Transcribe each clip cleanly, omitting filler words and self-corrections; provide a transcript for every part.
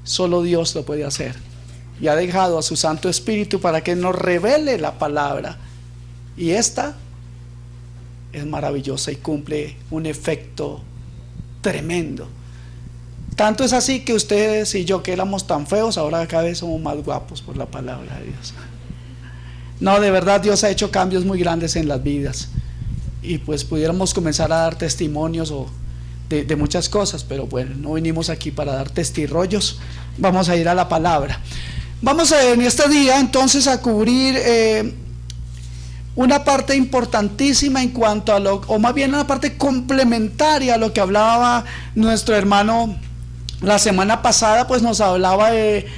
Solo Dios lo puede hacer. Y ha dejado a su Santo Espíritu para que nos revele la palabra. Y esta es maravillosa y cumple un efecto tremendo. Tanto es así que ustedes y yo, que éramos tan feos, ahora cada vez somos más guapos por la palabra de Dios. No, de verdad Dios ha hecho cambios muy grandes en las vidas. Y pues pudiéramos comenzar a dar testimonios de muchas cosas, pero bueno, no vinimos aquí para dar testirollos. Vamos a ir a la palabra. Vamos en este día entonces a cubrir una parte importantísima en cuanto a o más bien una parte complementaria a lo que hablaba nuestro hermano la semana pasada. Pues nos hablaba de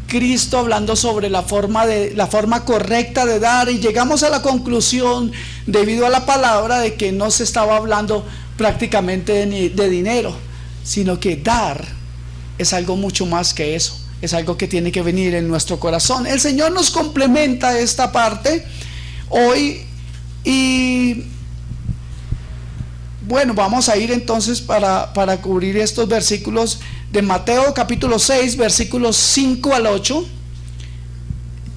Cristo, hablando sobre la forma correcta de dar, y llegamos a la conclusión, debido a la palabra, de que no se estaba hablando prácticamente de dinero, sino que dar es algo mucho más que eso. Es algo que tiene que venir en nuestro corazón. El Señor nos complementa esta parte hoy, y bueno, vamos a ir entonces para cubrir estos versículos de Mateo capítulo 6, versículos 5 al 8.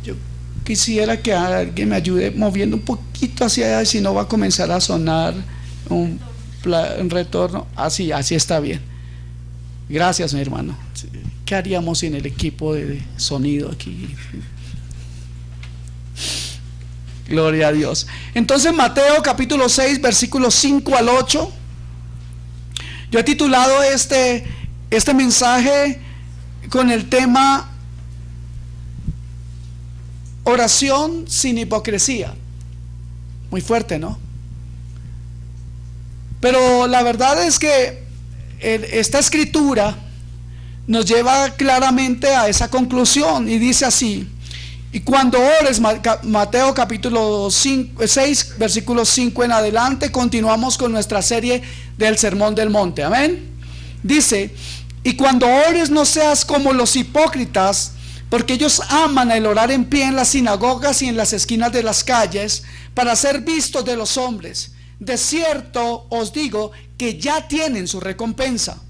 Yo quisiera que alguien me ayude moviendo un poquito hacia allá, si no va a comenzar a sonar un retorno. Así está bien. Gracias, mi hermano. ¿Qué haríamos sin el equipo de sonido aquí? Gloria a Dios. Entonces, Mateo capítulo 6, versículos 5 al 8. Yo he titulado este mensaje con el tema oración sin hipocresía. Muy fuerte, ¿no? Pero la verdad es que esta escritura nos lleva claramente a esa conclusión, y dice así: y cuando ores, Mateo capítulo 6, versículos 5 en adelante, continuamos con nuestra serie del Sermón del Monte. Amén. Dice: y cuando ores, no seas como los hipócritas, porque ellos aman el orar en pie en las sinagogas y en las esquinas de las calles, para ser vistos de los hombres. De cierto os digo que ya tienen su recompensa.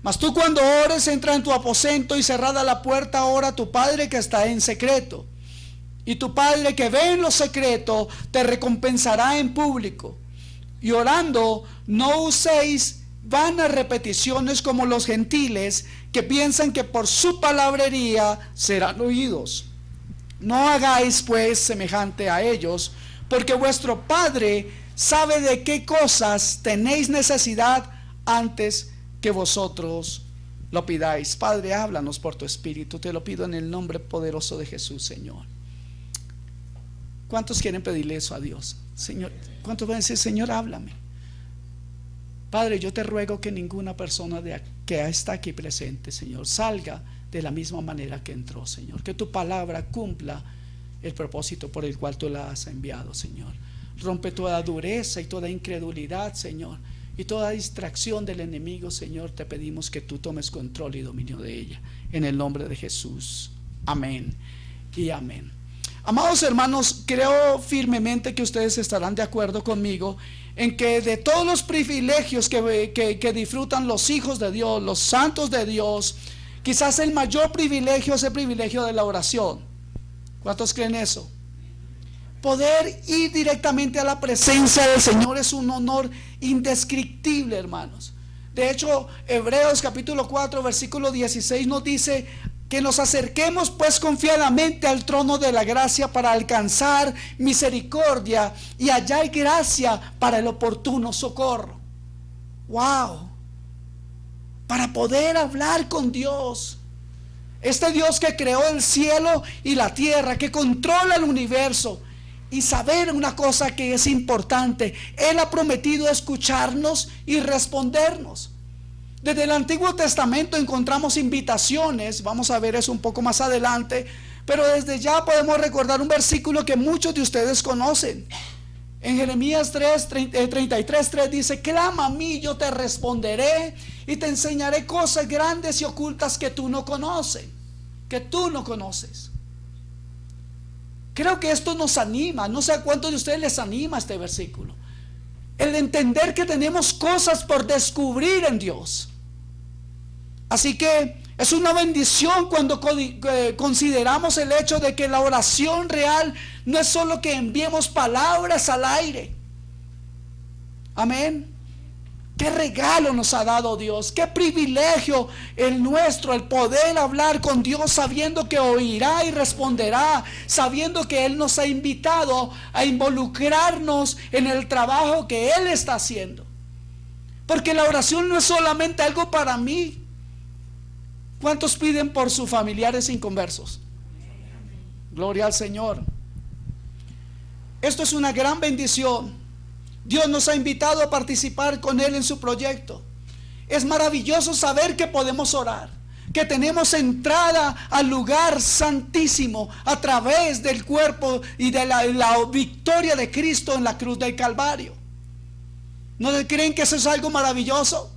Mas tú, cuando ores, entra en tu aposento, y cerrada la puerta, ora a tu Padre que está en secreto. Y tu Padre que ve en lo secreto te recompensará en público. Y orando, no uséis vanas repeticiones como los gentiles, que piensan que por su palabrería serán oídos. No hagáis pues semejante a ellos, porque vuestro Padre sabe de qué cosas tenéis necesidad antes que vosotros lo pidáis. Padre, háblanos por tu Espíritu, te lo pido en el nombre poderoso de Jesús, Señor. ¿Cuántos quieren pedirle eso a Dios? Señor, ¿cuántos van a decir: Señor, háblame? Padre, yo te ruego que ninguna persona que está aquí presente, Señor, salga de la misma manera que entró, Señor. Que tu palabra cumpla el propósito por el cual tú la has enviado, Señor. Rompe toda dureza y toda incredulidad, Señor, y toda distracción del enemigo, Señor. Te pedimos que tú tomes control y dominio de ella, en el nombre de Jesús. Amén y amén. Amados hermanos, creo firmemente que ustedes estarán de acuerdo conmigo en que de todos los privilegios que disfrutan los hijos de Dios, los santos de Dios, quizás el mayor privilegio es el privilegio de la oración. ¿Cuántos creen eso? Poder ir directamente a la presencia del Señor es un honor indescriptible, hermanos. De hecho, Hebreos capítulo 4, versículo 16 nos dice que nos acerquemos pues confiadamente al trono de la gracia, para alcanzar misericordia y hallar gracia para el oportuno socorro. Wow. Para poder hablar con Dios, este Dios que creó el cielo y la tierra, que controla el universo. Y saber una cosa que es importante: Él ha prometido escucharnos y respondernos. Desde el Antiguo Testamento encontramos invitaciones, vamos a ver eso un poco más adelante, pero desde ya podemos recordar un versículo que muchos de ustedes conocen. En Jeremías 33:3 dice: clama a mí, yo te responderé y te enseñaré cosas grandes y ocultas que tú no conoces. Creo que esto nos anima. No sé a cuántos de ustedes les anima este versículo. El entender que tenemos cosas por descubrir en Dios. Así que Es una bendición cuando consideramos el hecho de que la oración real no es solo que enviemos palabras al aire. Amén. Qué regalo nos ha dado Dios, qué privilegio el nuestro, el poder hablar con Dios sabiendo que oirá y responderá, sabiendo que Él nos ha invitado a involucrarnos en el trabajo que Él está haciendo. Porque la oración no es solamente algo para mí. ¿Cuántos piden por sus familiares inconversos? Gloria al Señor. Esto es una gran bendición. Dios nos ha invitado a participar con Él en su proyecto. Es maravilloso saber que podemos orar, que tenemos entrada al lugar santísimo a través del cuerpo y de la victoria de Cristo en la cruz del Calvario. ¿No creen que eso es algo maravilloso?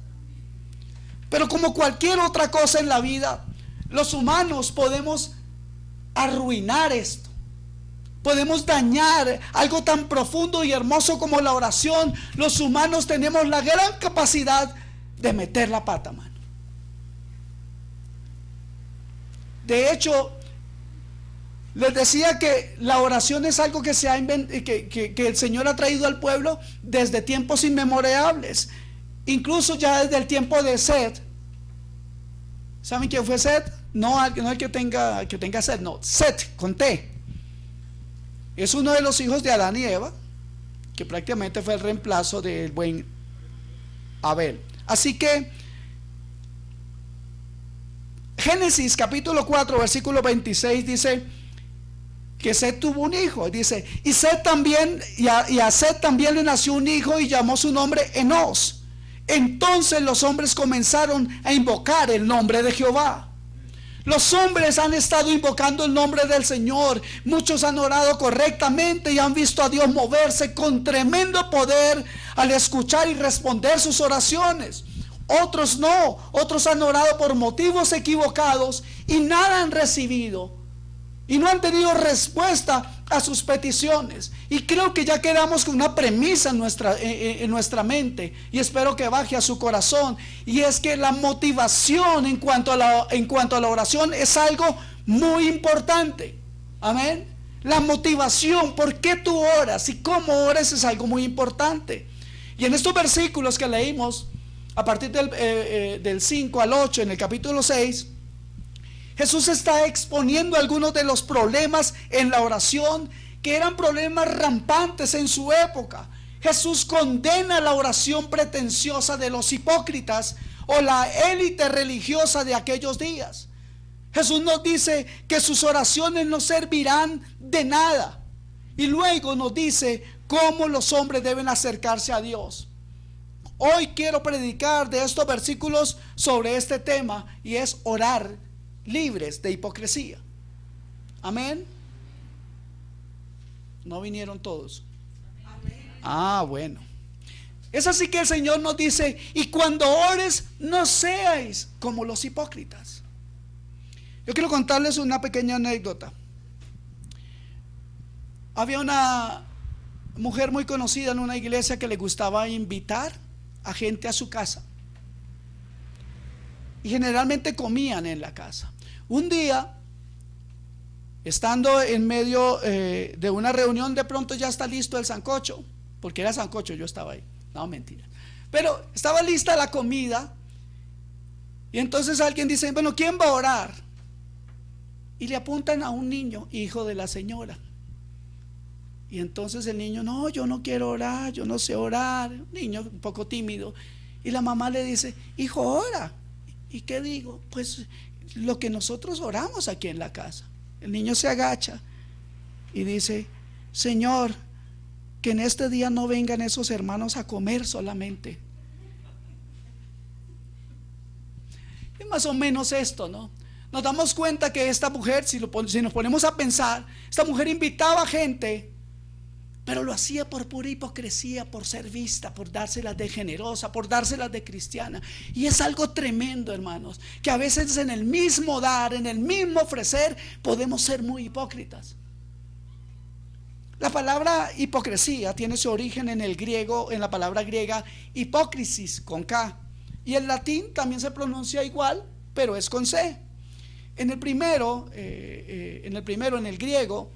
Pero como cualquier otra cosa en la vida, los humanos podemos arruinar esto. Podemos dañar algo tan profundo y hermoso como la oración. Los humanos tenemos la gran capacidad de meter la pata, mano. De hecho, les decía que la oración es algo que que el Señor ha traído al pueblo desde tiempos inmemorables. Incluso ya desde el tiempo de Set. ¿Saben quién fue Set? No el que tenga Set, no. Set, con T. Es uno de los hijos de Adán y Eva, que prácticamente fue el reemplazo del buen Abel. Así que Génesis capítulo 4 versículo 26 dice que Set tuvo un hijo. Dice, y Set también, y a Set también le nació un hijo y llamó su nombre Enos. Entonces los hombres comenzaron a invocar el nombre de Jehová. Los hombres han estado invocando el nombre del Señor. Muchos han orado correctamente y han visto a Dios moverse con tremendo poder al escuchar y responder sus oraciones. Otros no, otros han orado por motivos equivocados y nada han recibido y no han tenido respuesta a sus peticiones. Y creo que ya quedamos con una premisa en nuestra mente, y espero que baje a su corazón, y es que la motivación en cuanto a la oración es algo muy importante. Amén. La motivación, por qué tú oras y cómo oras, es algo muy importante. Y en estos versículos que leímos a partir del 5 al 8 en el capítulo 6, Jesús está exponiendo algunos de los problemas en la oración, que eran problemas rampantes en su época. Jesús condena la oración pretenciosa de los hipócritas o la élite religiosa de aquellos días. Jesús nos dice que sus oraciones no servirán de nada. Y luego nos dice cómo los hombres deben acercarse a Dios. Hoy quiero predicar de estos versículos sobre este tema, y es orar libres de hipocresía. Amén. No vinieron todos. Ah, bueno. Es así que el Señor nos dice, y cuando ores, no seáis como los hipócritas. Yo quiero contarles una pequeña anécdota. Había una mujer muy conocida en una iglesia que le gustaba invitar a gente a su casa, y generalmente comían en la casa. Un día, estando en medio de una reunión, de pronto ya está listo el sancocho, porque era sancocho, yo estaba ahí, no, mentira, pero estaba lista la comida, y entonces alguien dice, bueno, ¿quién va a orar? Y le apuntan a un niño, hijo de la señora. Y entonces el niño, no, yo no quiero orar, yo no sé orar. Un niño un poco tímido. Y la mamá le dice, hijo, ora. ¿Y qué digo? Pues lo que nosotros oramos aquí en la casa. El niño se agacha y dice, Señor, que en este día no vengan esos hermanos a comer solamente. Es más o menos esto, ¿no? Nos damos cuenta que esta mujer, si nos ponemos a pensar, esta mujer invitaba gente, pero lo hacía por pura hipocresía, por ser vista, por dárselas de generosa, por dárselas de cristiana. Y es algo tremendo, hermanos, que a veces en el mismo dar, en el mismo ofrecer, podemos ser muy hipócritas. La palabra hipocresía tiene su origen en el griego, en la palabra griega hipócrisis con K, y en latín también se pronuncia igual, pero es con C. En el primero, en el griego,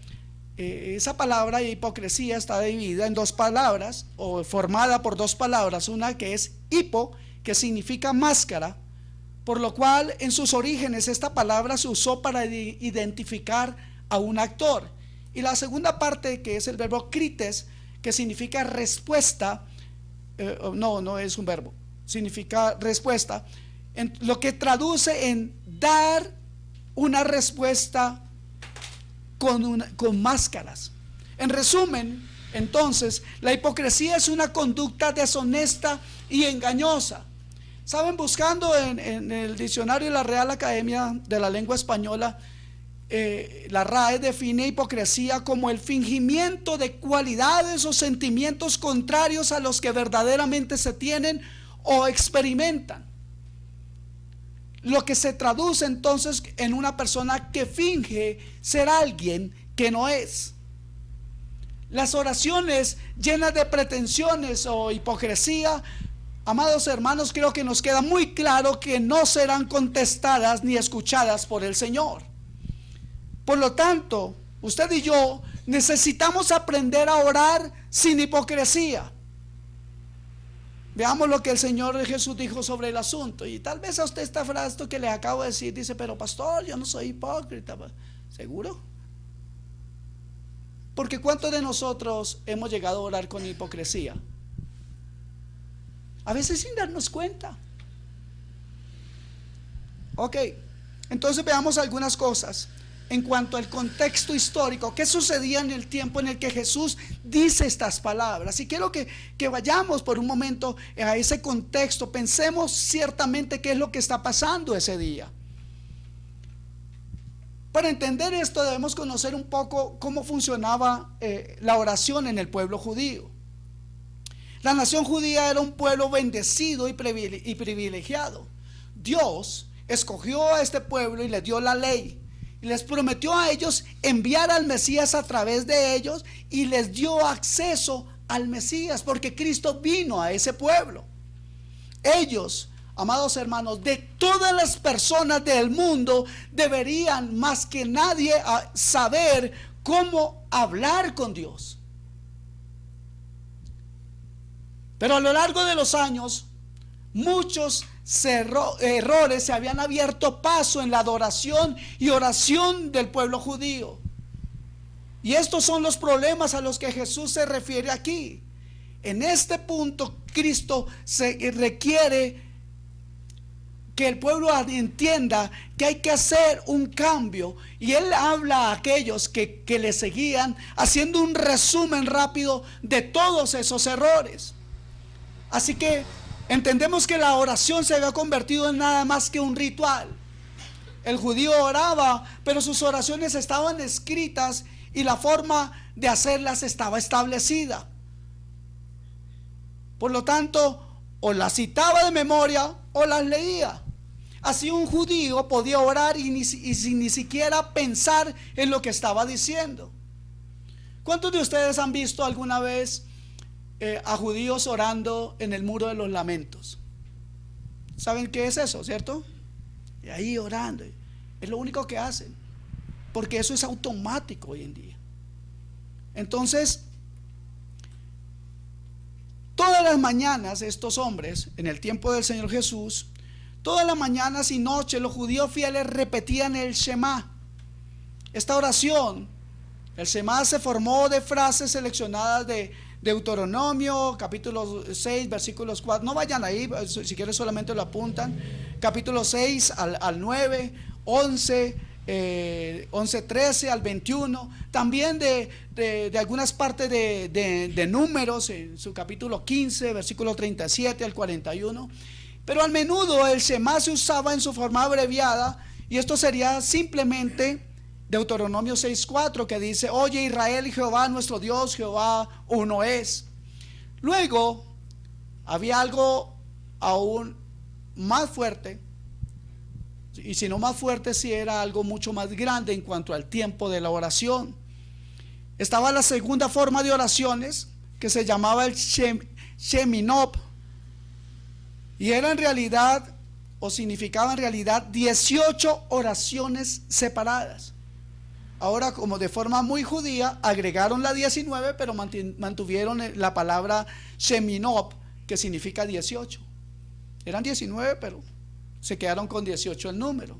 esa palabra hipocresía está dividida en dos palabras, o formada por dos palabras. Una que es hipo, que significa máscara, por lo cual en sus orígenes esta palabra se usó para identificar a un actor. Y la segunda parte, que es el verbo krites, que significa respuesta, no es un verbo, significa respuesta, lo que traduce en dar una respuesta con máscaras. En resumen, entonces, la hipocresía es una conducta deshonesta y engañosa. Saben, buscando en el diccionario de la Real Academia de la Lengua Española, la RAE define hipocresía como el fingimiento de cualidades o sentimientos contrarios a los que verdaderamente se tienen o experimentan. Lo que se traduce entonces en una persona que finge ser alguien que no es. Las oraciones llenas de pretensiones o hipocresía, amados hermanos, creo que nos queda muy claro que no serán contestadas ni escuchadas por el Señor. Por lo tanto, usted y yo necesitamos aprender a orar sin hipocresía. Veamos lo que el Señor Jesús dijo sobre el asunto. Y tal vez a usted esta frase que le acabo de decir, dice, pero pastor, yo no soy hipócrita. ¿Seguro? Porque ¿cuántos de nosotros hemos llegado a orar con hipocresía? A veces sin darnos cuenta. Ok, entonces veamos algunas cosas en cuanto al contexto histórico. ¿Qué sucedía en el tiempo en el que Jesús dice estas palabras? Y quiero que vayamos por un momento a ese contexto. Pensemos ciertamente qué es lo que está pasando ese día. Para entender esto debemos conocer un poco cómo funcionaba la oración en el pueblo judío. La nación judía era un pueblo bendecido y privilegiado. Dios escogió a este pueblo y les dio la ley. Y les prometió a ellos enviar al Mesías a través de ellos, y les dio acceso al Mesías, porque Cristo vino a ese pueblo. Ellos, amados hermanos, de todas las personas del mundo, deberían más que nadie saber cómo hablar con Dios. Pero a lo largo de los años, muchos errores se habían abierto paso en la adoración y oración del pueblo judío. Y estos son los problemas a los que Jesús se refiere aquí. En este punto, Cristo requiere que el pueblo entienda que hay que hacer un cambio. Y Él habla a aquellos que le seguían, haciendo un resumen rápido de todos esos errores. Así que entendemos que la oración se había convertido en nada más que un ritual. El judío oraba, pero sus oraciones estaban escritas y la forma de hacerlas estaba establecida. Por lo tanto, o las citaba de memoria o las leía. Así un judío podía orar y sin ni siquiera pensar en lo que estaba diciendo. ¿Cuántos de ustedes han visto alguna vez a judíos orando en el muro de los lamentos? ¿Saben qué es eso, cierto? Y ahí orando, es lo único que hacen, porque eso es automático hoy en día. Entonces, todas las mañanas estos hombres, en el tiempo del Señor Jesús, todas las mañanas y noches los judíos fieles repetían el Shema. Esta oración, el Shema, se formó de frases seleccionadas de Deuteronomio, capítulo 6, versículos 4. No vayan ahí, si quieren solamente lo apuntan. Capítulo 6 al 9, 11, 13 al 21. También de algunas partes de Números, en su capítulo 15, versículo 37 al 41. Pero al menudo el Shema se usaba en su forma abreviada, y esto sería simplemente Deuteronomio 6:4, que dice: oye Israel, Jehová nuestro Dios, Jehová uno es. Luego había algo aún más fuerte, y si no más fuerte, si era algo mucho más grande en cuanto al tiempo de la oración. Estaba la segunda forma de oraciones, que se llamaba el Sheminot, y era en realidad o significaba en realidad 18 oraciones separadas. Ahora, como de forma muy judía, agregaron la 19, pero mantuvieron la palabra Sheminot, que significa 18. Eran 19, pero se quedaron con 18 el número.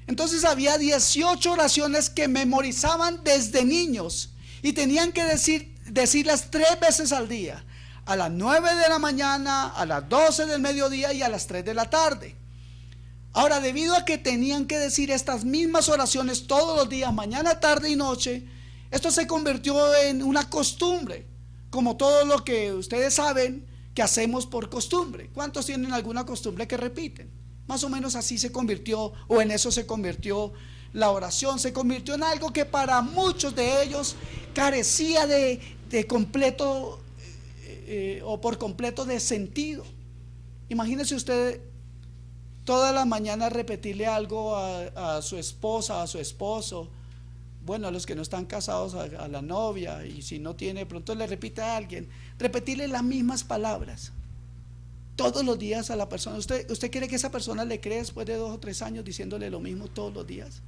Entonces había 18 oraciones que memorizaban desde niños y tenían que decirlas 3 veces al día: a las 9 de la mañana, a las 12 del mediodía y a las 3 de la tarde. Ahora, debido a que tenían que decir estas mismas oraciones todos los días, mañana, tarde y noche, esto se convirtió en una costumbre, como todo lo que ustedes saben que hacemos por costumbre. ¿Cuántos tienen alguna costumbre que repiten? Más o menos así se convirtió, o en eso se convirtió la oración. Se convirtió en algo que para muchos de ellos carecía de completo o por completo de sentido. Imagínese usted todas las mañanas repetirle algo a su esposa, a su esposo, bueno, a los que no están casados, a la novia, y si no tiene, pronto le repite a alguien, repetirle las mismas palabras todos los días a la persona. ¿Usted quiere que esa persona le cree después de 2 o 3 años diciéndole lo mismo todos los días?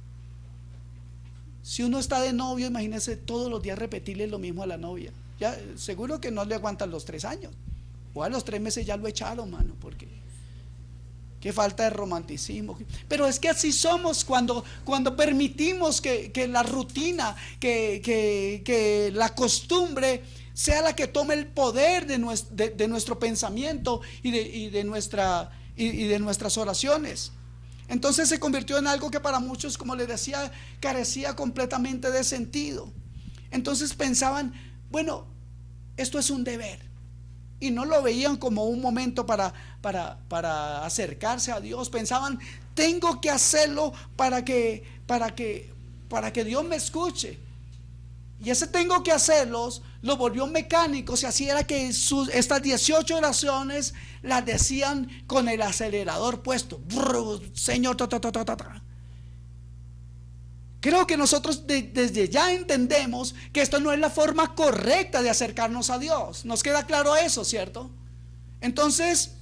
Si uno está de novio, imagínese todos los días repetirle lo mismo a la novia. Ya seguro que no le aguantan los 3 años, o a los 3 meses ya lo echaron, mano, porque qué falta de romanticismo. Pero es que así somos cuando permitimos que la rutina, que la costumbre sea la que tome el poder de nuestro pensamiento y de nuestras oraciones. Entonces se convirtió en algo que para muchos, como les decía, carecía completamente de sentido. Entonces pensaban, bueno, esto es un deber, y no lo veían como un momento para acercarse a Dios. Pensaban, tengo que hacerlo para que Dios me escuche. Y ese tengo que hacerlos lo volvió mecánicos, y así era que estas 18 oraciones las decían con el acelerador puesto. Señor, creo que nosotros desde ya entendemos que esto no es la forma correcta de acercarnos a Dios. Nos queda claro eso, ¿cierto? Entonces,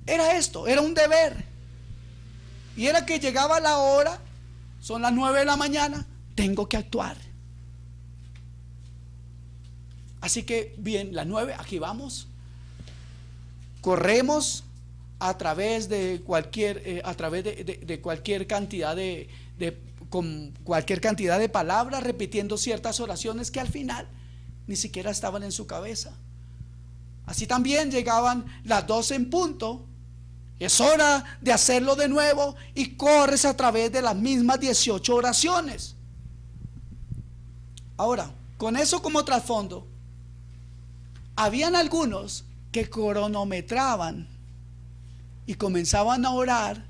era esto, era un deber. Y era que llegaba la hora, son las 9 de la mañana, tengo que actuar. Así que, bien, las 9, aquí vamos. Corremos a través de cualquier cualquier cantidad con cualquier cantidad de palabras, repitiendo ciertas oraciones que al final ni siquiera estaban en su cabeza. Así también llegaban las 12 en punto. Es hora de hacerlo de nuevo, y corres a través de las mismas 18 oraciones. Ahora, con eso como trasfondo, habían algunos que cronometraban y comenzaban a orar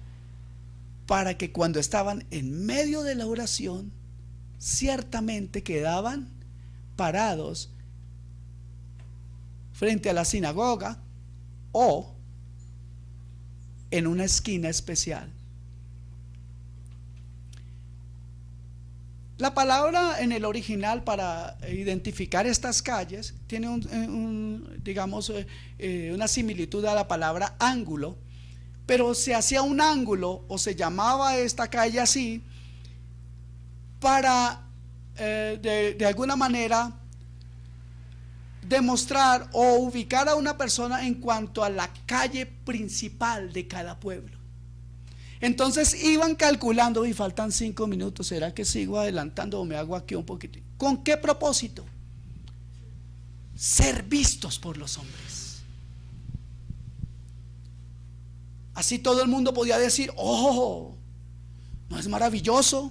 para que cuando estaban en medio de la oración, ciertamente quedaban parados frente a la sinagoga o en una esquina especial. La palabra en el original para identificar estas calles tiene una similitud a la palabra ángulo, pero se hacía un ángulo, o se llamaba esta calle así, para de alguna manera demostrar o ubicar a una persona en cuanto a la calle principal de cada pueblo. Entonces iban calculando, y faltan 5 minutos, ¿será que sigo adelantando o me hago aquí un poquito? ¿Con qué propósito? Ser vistos por los hombres. Así todo el mundo podía decir, oh, ¿no es maravilloso?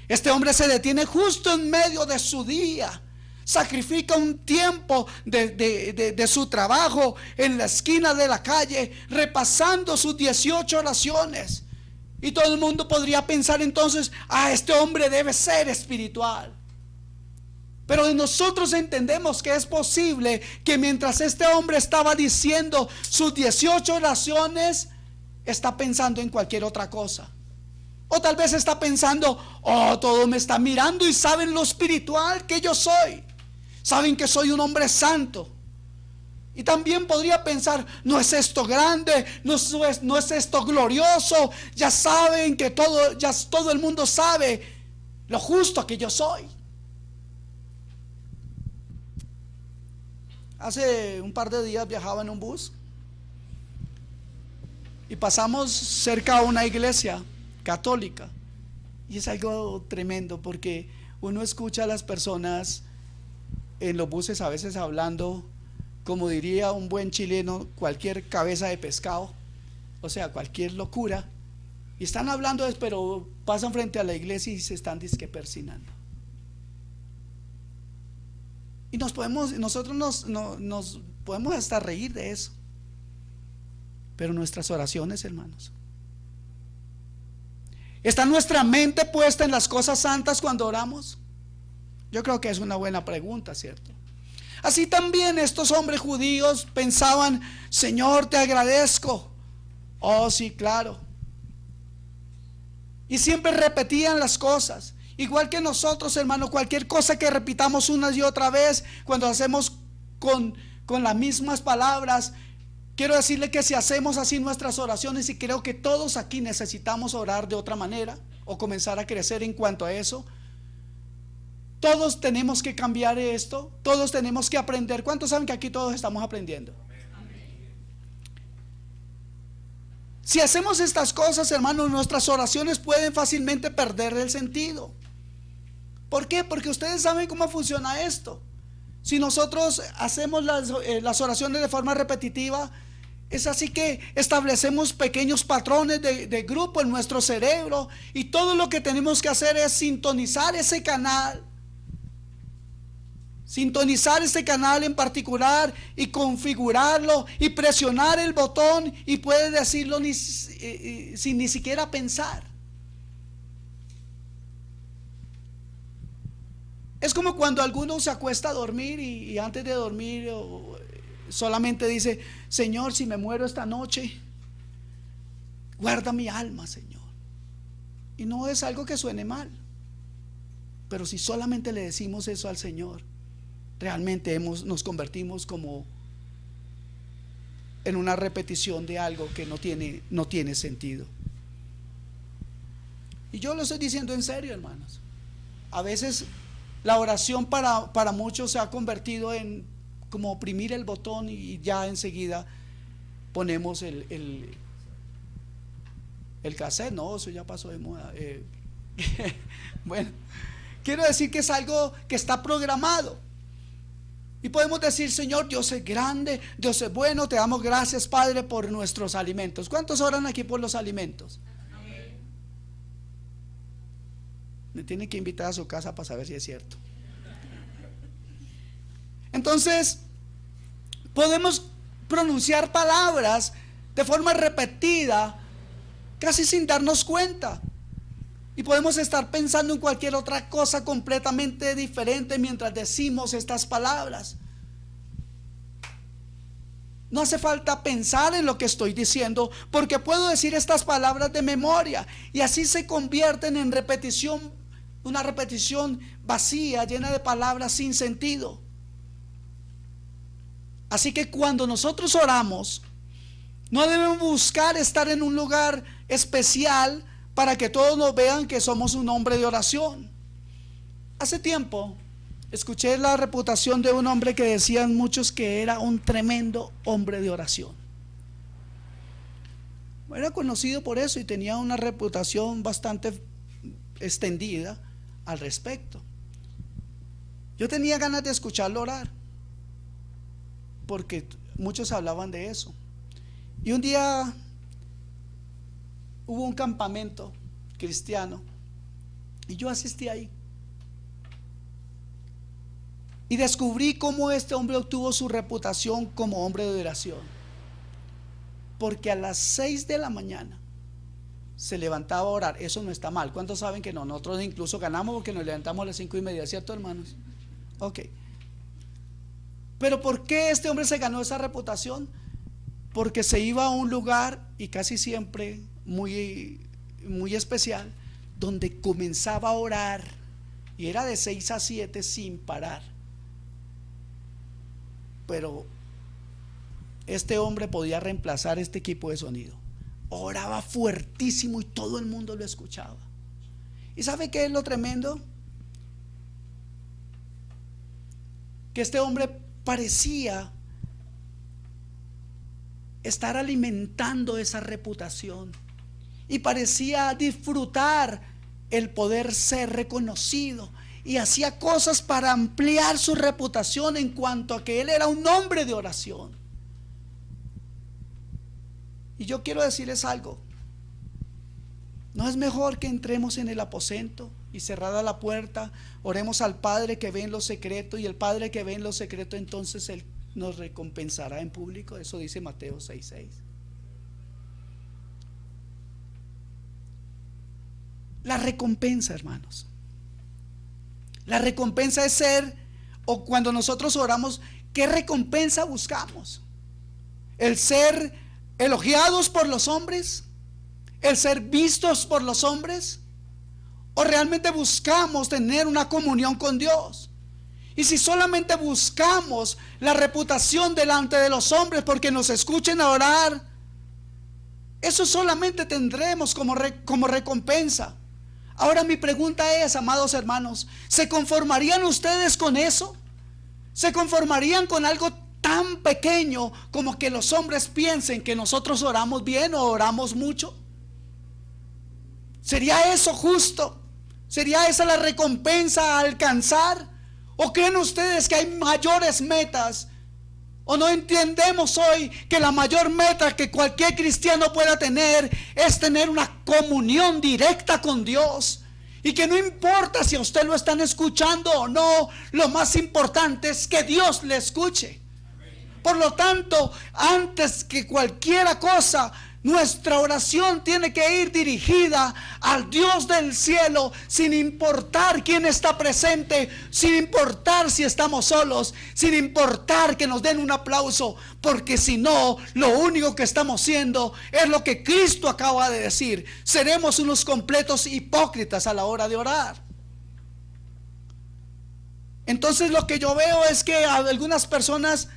Este hombre se detiene justo en medio de su día, sacrifica un tiempo de su trabajo en la esquina de la calle, repasando sus 18 oraciones. Y todo el mundo podría pensar entonces, este hombre debe ser espiritual. Pero nosotros entendemos que es posible que mientras este hombre estaba diciendo sus 18 oraciones, está pensando en cualquier otra cosa. O tal vez está pensando, todo me está mirando y saben lo espiritual que yo soy. Saben que soy un hombre santo. Y también podría pensar, no es esto grande, no es esto glorioso. Ya saben que ya todo el mundo sabe lo justo que yo soy. Hace un par de días viajaba en un bus y pasamos cerca a una iglesia católica. Y es algo tremendo porque uno escucha a las personas en los buses a veces hablando, como diría un buen chileno, cualquier cabeza de pescado, o sea, cualquier locura. Y están hablando, pero pasan frente a la iglesia y se están disque persinando. Y nosotros nos podemos hasta reír de eso. Pero nuestras oraciones, hermanos, ¿está nuestra mente puesta en las cosas santas cuando oramos? Yo creo que es una buena pregunta, ¿cierto? Así también estos hombres judíos pensaban, Señor, te agradezco. Oh, sí, claro. Y siempre repetían las cosas. Igual que nosotros, hermano, cualquier cosa que repitamos una y otra vez, cuando hacemos con las mismas palabras, quiero decirle que si hacemos así nuestras oraciones, y creo que todos aquí necesitamos orar de otra manera, o comenzar a crecer en cuanto a eso, todos tenemos que cambiar esto, todos tenemos que aprender. ¿Cuántos saben que aquí todos estamos aprendiendo? Si hacemos estas cosas, hermanos, nuestras oraciones pueden fácilmente perder el sentido. ¿Por qué? Porque ustedes saben cómo funciona esto. Si nosotros hacemos las oraciones de forma repetitiva, es así que establecemos pequeños patrones de grupo en nuestro cerebro, y todo lo que tenemos que hacer es sintonizar ese canal en particular, y configurarlo y presionar el botón, y puede decirlo sin ni siquiera pensar. Es como cuando alguno se acuesta a dormir y antes de dormir solamente dice, Señor, si me muero esta noche, guarda mi alma, Señor. Y no es algo que suene mal, pero si solamente le decimos eso al Señor, realmente nos convertimos como en una repetición de algo que no tiene sentido. Y yo lo estoy diciendo en serio, hermanos. A veces la oración para muchos se ha convertido en como oprimir el botón, y ya enseguida ponemos el cassette. No, eso ya pasó de moda. Bueno, quiero decir que es algo que está programado. Y podemos decir, Señor, Dios es grande, Dios es bueno, te damos gracias, Padre, por nuestros alimentos. ¿Cuántos oran aquí por los alimentos? Me tiene que invitar a su casa para saber si es cierto. Entonces, podemos pronunciar palabras de forma repetida, casi sin darnos cuenta. Y podemos estar pensando en cualquier otra cosa completamente diferente mientras decimos estas palabras. No hace falta pensar en lo que estoy diciendo, porque puedo decir estas palabras de memoria, y así se convierten en repetición, una repetición vacía, llena de palabras sin sentido. Así que cuando nosotros oramos, no debemos buscar estar en un lugar especial para que todos nos vean que somos un hombre de oración. Hace tiempo escuché la reputación de un hombre que decían muchos que era un tremendo hombre de oración. Era conocido por eso y tenía una reputación bastante extendida al respecto. Yo tenía ganas de escucharlo orar, porque muchos hablaban de eso. Y un día hubo un campamento cristiano y yo asistí ahí, y descubrí cómo este hombre obtuvo su reputación como hombre de oración, porque a las 6 de la mañana se levantaba a orar. Eso no está mal. ¿Cuántos saben que no? Nosotros incluso ganamos porque nos levantamos a las 5:30, ¿cierto, hermanos? Ok. Pero ¿por qué este hombre se ganó esa reputación? Porque se iba a un lugar, y casi siempre muy, muy especial, donde comenzaba a orar, y era de 6 a 7 sin parar. Pero este hombre podía reemplazar este equipo de sonido. Oraba fuertísimo y todo el mundo lo escuchaba. ¿Y sabe qué es lo tremendo? Que este hombre parecía estar alimentando esa reputación y parecía disfrutar el poder ser reconocido, y hacía cosas para ampliar su reputación en cuanto a que él era un hombre de oración. Y yo quiero decirles algo: ¿no es mejor que entremos en el aposento y cerrada la puerta, oremos al Padre que ve en lo secreto, y el Padre que ve en lo secreto entonces Él nos recompensará en público? Eso dice Mateo 6:6. La recompensa, hermanos, la recompensa es ser, o cuando nosotros oramos, ¿qué recompensa buscamos? ¿El ser elogiados por los hombres? ¿El ser vistos por los hombres? ¿O realmente buscamos tener una comunión con Dios? Y si solamente buscamos la reputación delante de los hombres porque nos escuchen a orar, eso solamente tendremos como recompensa. Ahora mi pregunta es, amados hermanos, ¿se conformarían ustedes con eso? ¿Se conformarían con algo tan pequeño como que los hombres piensen que nosotros oramos bien o oramos mucho? ¿Sería eso justo? ¿Sería esa la recompensa a alcanzar? ¿O creen ustedes que hay mayores metas? ¿O no entendemos hoy que la mayor meta que cualquier cristiano pueda tener es tener una comunión directa con Dios? Y que no importa si a usted lo están escuchando o no, lo más importante es que Dios le escuche. Por lo tanto, antes que cualquier cosa, nuestra oración tiene que ir dirigida al Dios del cielo, sin importar quién está presente, sin importar si estamos solos, sin importar que nos den un aplauso, porque si no, lo único que estamos haciendo es lo que Cristo acaba de decir: seremos unos completos hipócritas a la hora de orar. Entonces lo que yo veo es que algunas personas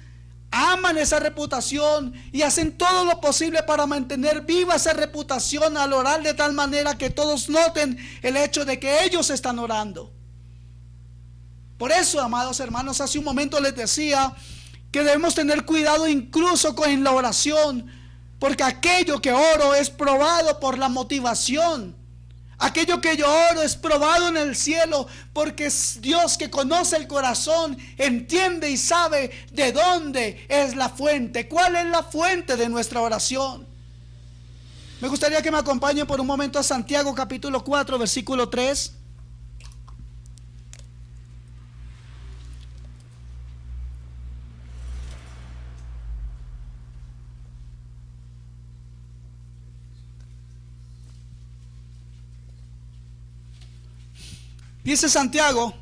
aman esa reputación y hacen todo lo posible para mantener viva esa reputación al orar de tal manera que todos noten el hecho de que ellos están orando. Por eso, amados hermanos, hace un momento les decía que debemos tener cuidado incluso con la oración, porque aquello que oro es probado por la motivación. Aquello que yo oro es probado en el cielo, porque es Dios que conoce el corazón, entiende y sabe de dónde es la fuente. ¿Cuál es la fuente de nuestra oración? Me gustaría que me acompañen por un momento a Santiago capítulo 4, versículo 3. Dice Santiago: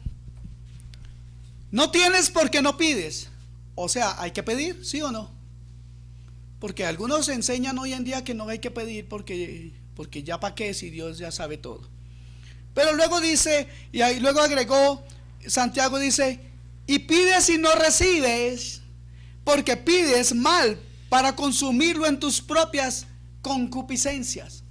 no tienes porque no pides. O sea, hay que pedir, ¿sí o no? Porque algunos enseñan hoy en día que no hay que pedir porque ya para qué, si Dios ya sabe todo. Pero luego dice, y ahí luego agregó, Santiago dice: y pides y no recibes, porque pides mal para consumirlo en tus propias concupiscencias.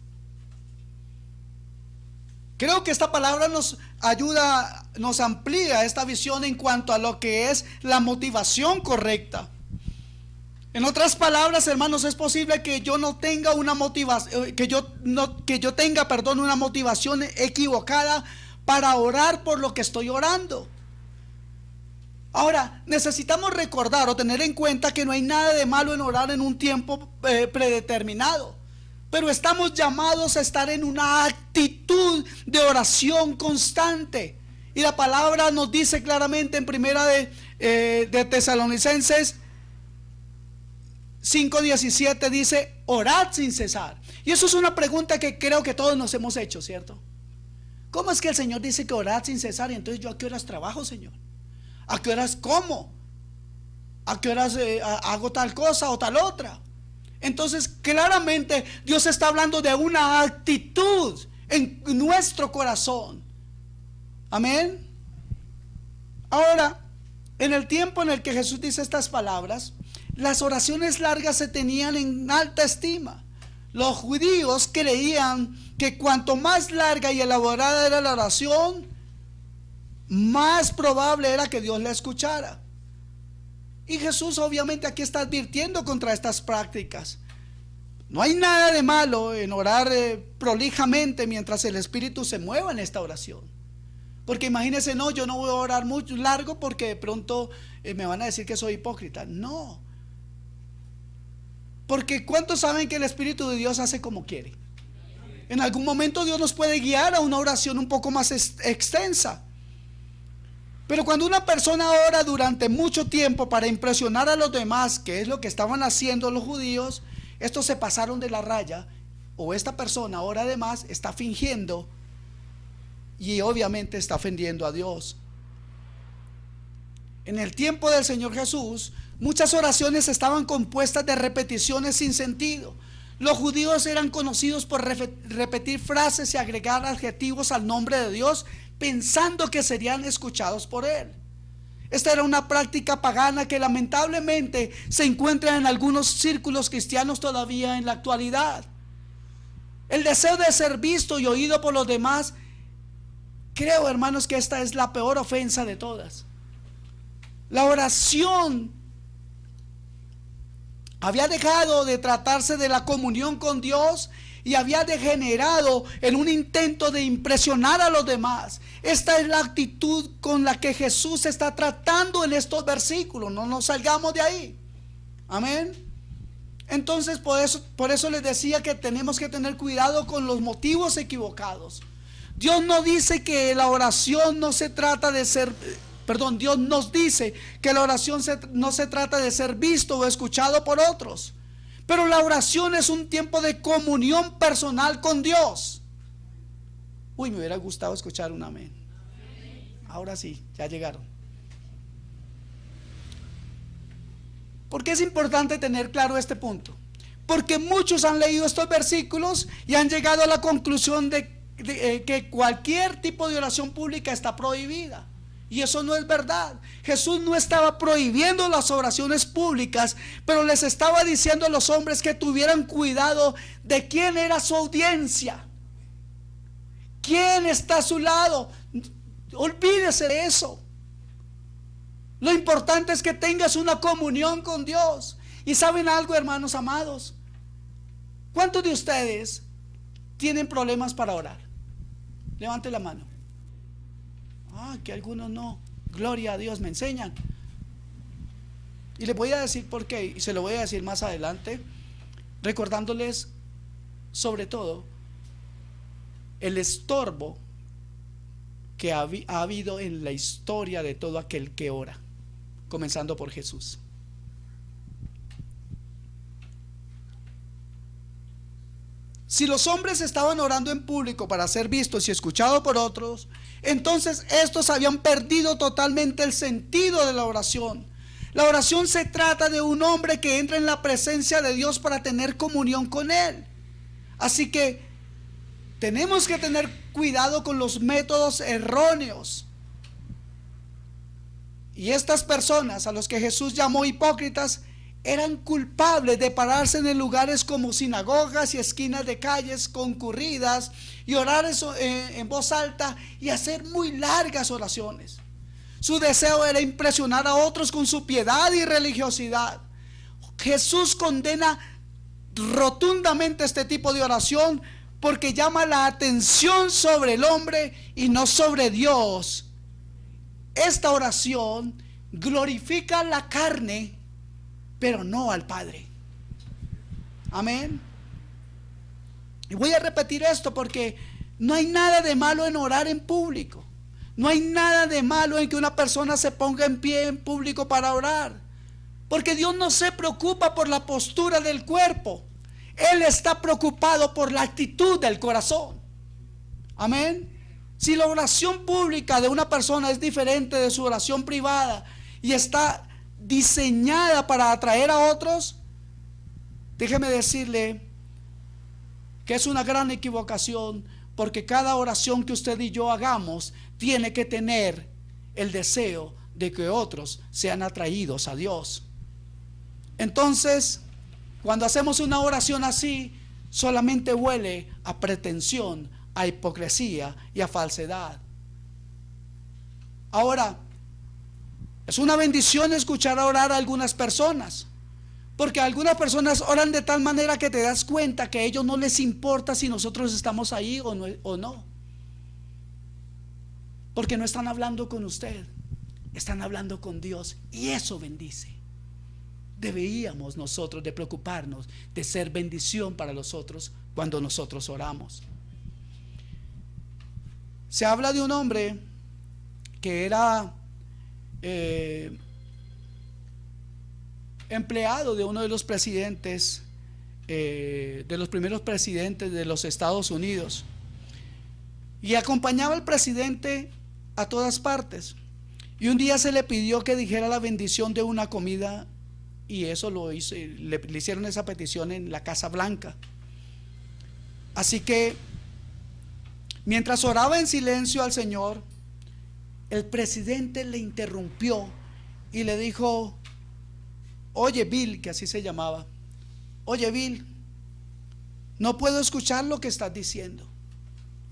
Creo que esta palabra nos ayuda, nos amplía esta visión en cuanto a lo que es la motivación correcta. En otras palabras, hermanos, es posible que yo no tenga una motivación, que yo tenga, una motivación equivocada para orar por lo que estoy orando. Ahora, necesitamos recordar o tener en cuenta que no hay nada de malo en orar en un tiempo predeterminado. Pero estamos llamados a estar en una actitud de oración constante. Y la palabra nos dice claramente en primera de Tesalonicenses 5:17, dice: orad sin cesar. Y eso es una pregunta que creo que todos nos hemos hecho, ¿cierto? ¿Cómo es que el Señor dice que orad sin cesar? Y entonces, ¿yo a qué horas trabajo, Señor? ¿A qué horas como? ¿A qué horas hago tal cosa o tal otra? Entonces, claramente Dios está hablando de una actitud en nuestro corazón. Amén. Ahora, en el tiempo en el que Jesús dice estas palabras, las oraciones largas se tenían en alta estima. Los judíos creían que cuanto más larga y elaborada era la oración, más probable era que Dios la escuchara. Y Jesús obviamente aquí está advirtiendo contra estas prácticas. No hay nada de malo en orar prolijamente mientras el Espíritu se mueva en esta oración. Porque imagínense, no, yo no voy a orar mucho largo porque de pronto me van a decir que soy hipócrita. No. Porque ¿cuántos saben que el Espíritu de Dios hace como quiere? En algún momento Dios nos puede guiar a una oración un poco más extensa. Pero cuando una persona ora durante mucho tiempo para impresionar a los demás, que es lo que estaban haciendo los judíos, estos se pasaron de la raya, o esta persona ora de más, está fingiendo y obviamente está ofendiendo a Dios. En el tiempo del Señor Jesús, muchas oraciones estaban compuestas de repeticiones sin sentido. Los judíos eran conocidos por repetir frases y agregar adjetivos al nombre de Dios, pensando que serían escuchados por Él. Esta era una práctica pagana que lamentablemente se encuentra en algunos círculos cristianos todavía en la actualidad. El deseo de ser visto y oído por los demás, creo, hermanos, que esta es la peor ofensa de todas. La oración había dejado de tratarse de la comunión con Dios y había degenerado en un intento de impresionar a los demás. Esta es la actitud con la que Jesús está tratando en estos versículos. No nos salgamos de ahí. Amén. Entonces por eso les decía que tenemos que tener cuidado con los motivos equivocados. Dios no dice que la oración no se trata de ser, Dios nos dice que la oración no se trata de ser visto o escuchado por otros. Pero la oración es un tiempo de comunión personal con Dios. Uy, me hubiera gustado escuchar un amén. Ahora sí, ya llegaron. ¿Por qué es importante tener claro este punto? Porque muchos han leído estos versículos y han llegado a la conclusión de que cualquier tipo de oración pública está prohibida. Y eso no es verdad. Jesús no estaba prohibiendo las oraciones públicas, pero les estaba diciendo a los hombres que tuvieran cuidado de quién era su audiencia, quién está a su lado. Olvídese de eso. Lo importante es que tengas una comunión con Dios. Y ¿saben algo, hermanos amados? ¿Cuántos de ustedes tienen problemas para orar? Levante la mano. Que algunos no. Gloria a Dios, me enseñan. Y les voy a decir por qué, y se lo voy a decir más adelante, recordándoles sobre todo el estorbo que ha habido en la historia de todo aquel que ora, comenzando por Jesús. Si los hombres estaban orando en público para ser vistos y escuchados por otros, entonces estos habían perdido totalmente el sentido de la oración. La oración se trata de un hombre que entra en la presencia de Dios para tener comunión con Él. Así que tenemos que tener cuidado con los métodos erróneos. Y estas personas a los que Jesús llamó hipócritas eran culpables de pararse en lugares como sinagogas y esquinas de calles concurridas y orar en voz alta y hacer muy largas oraciones. Su deseo era impresionar a otros con su piedad y religiosidad. Jesús condena rotundamente este tipo de oración porque llama la atención sobre el hombre y no sobre Dios. Esta oración glorifica la carne, pero no al Padre. Amén. Y voy a repetir esto porque no hay nada de malo en orar en público. No hay nada de malo en que una persona se ponga en pie en público para orar, porque Dios no se preocupa por la postura del cuerpo. Él está preocupado por la actitud del corazón. Amén. Si la oración pública de una persona es diferente de su oración privada y está diseñada para atraer a otros, déjeme decirle que es una gran equivocación, porque cada oración que usted y yo hagamos tiene que tener el deseo de que otros sean atraídos a Dios. Entonces, cuando hacemos una oración así, solamente huele a pretensión, a hipocresía y a falsedad. Ahora, es una bendición escuchar orar a algunas personas, porque algunas personas oran de tal manera que te das cuenta que a ellos no les importa si nosotros estamos ahí o no, porque no están hablando con usted, están hablando con Dios, y eso bendice. Deberíamos nosotros de preocuparnos de ser bendición para los otros cuando nosotros oramos. Se habla de un hombre que era empleado de uno de los presidentes, de los primeros presidentes de los Estados Unidos, y acompañaba al presidente a todas partes. Y un día se le pidió que dijera la bendición de una comida, y eso lo hizo, le hicieron esa petición en la Casa Blanca. Así que mientras oraba en silencio al Señor, el presidente le interrumpió y le dijo: oye Bill, que así se llamaba, oye Bill, no puedo escuchar lo que estás diciendo.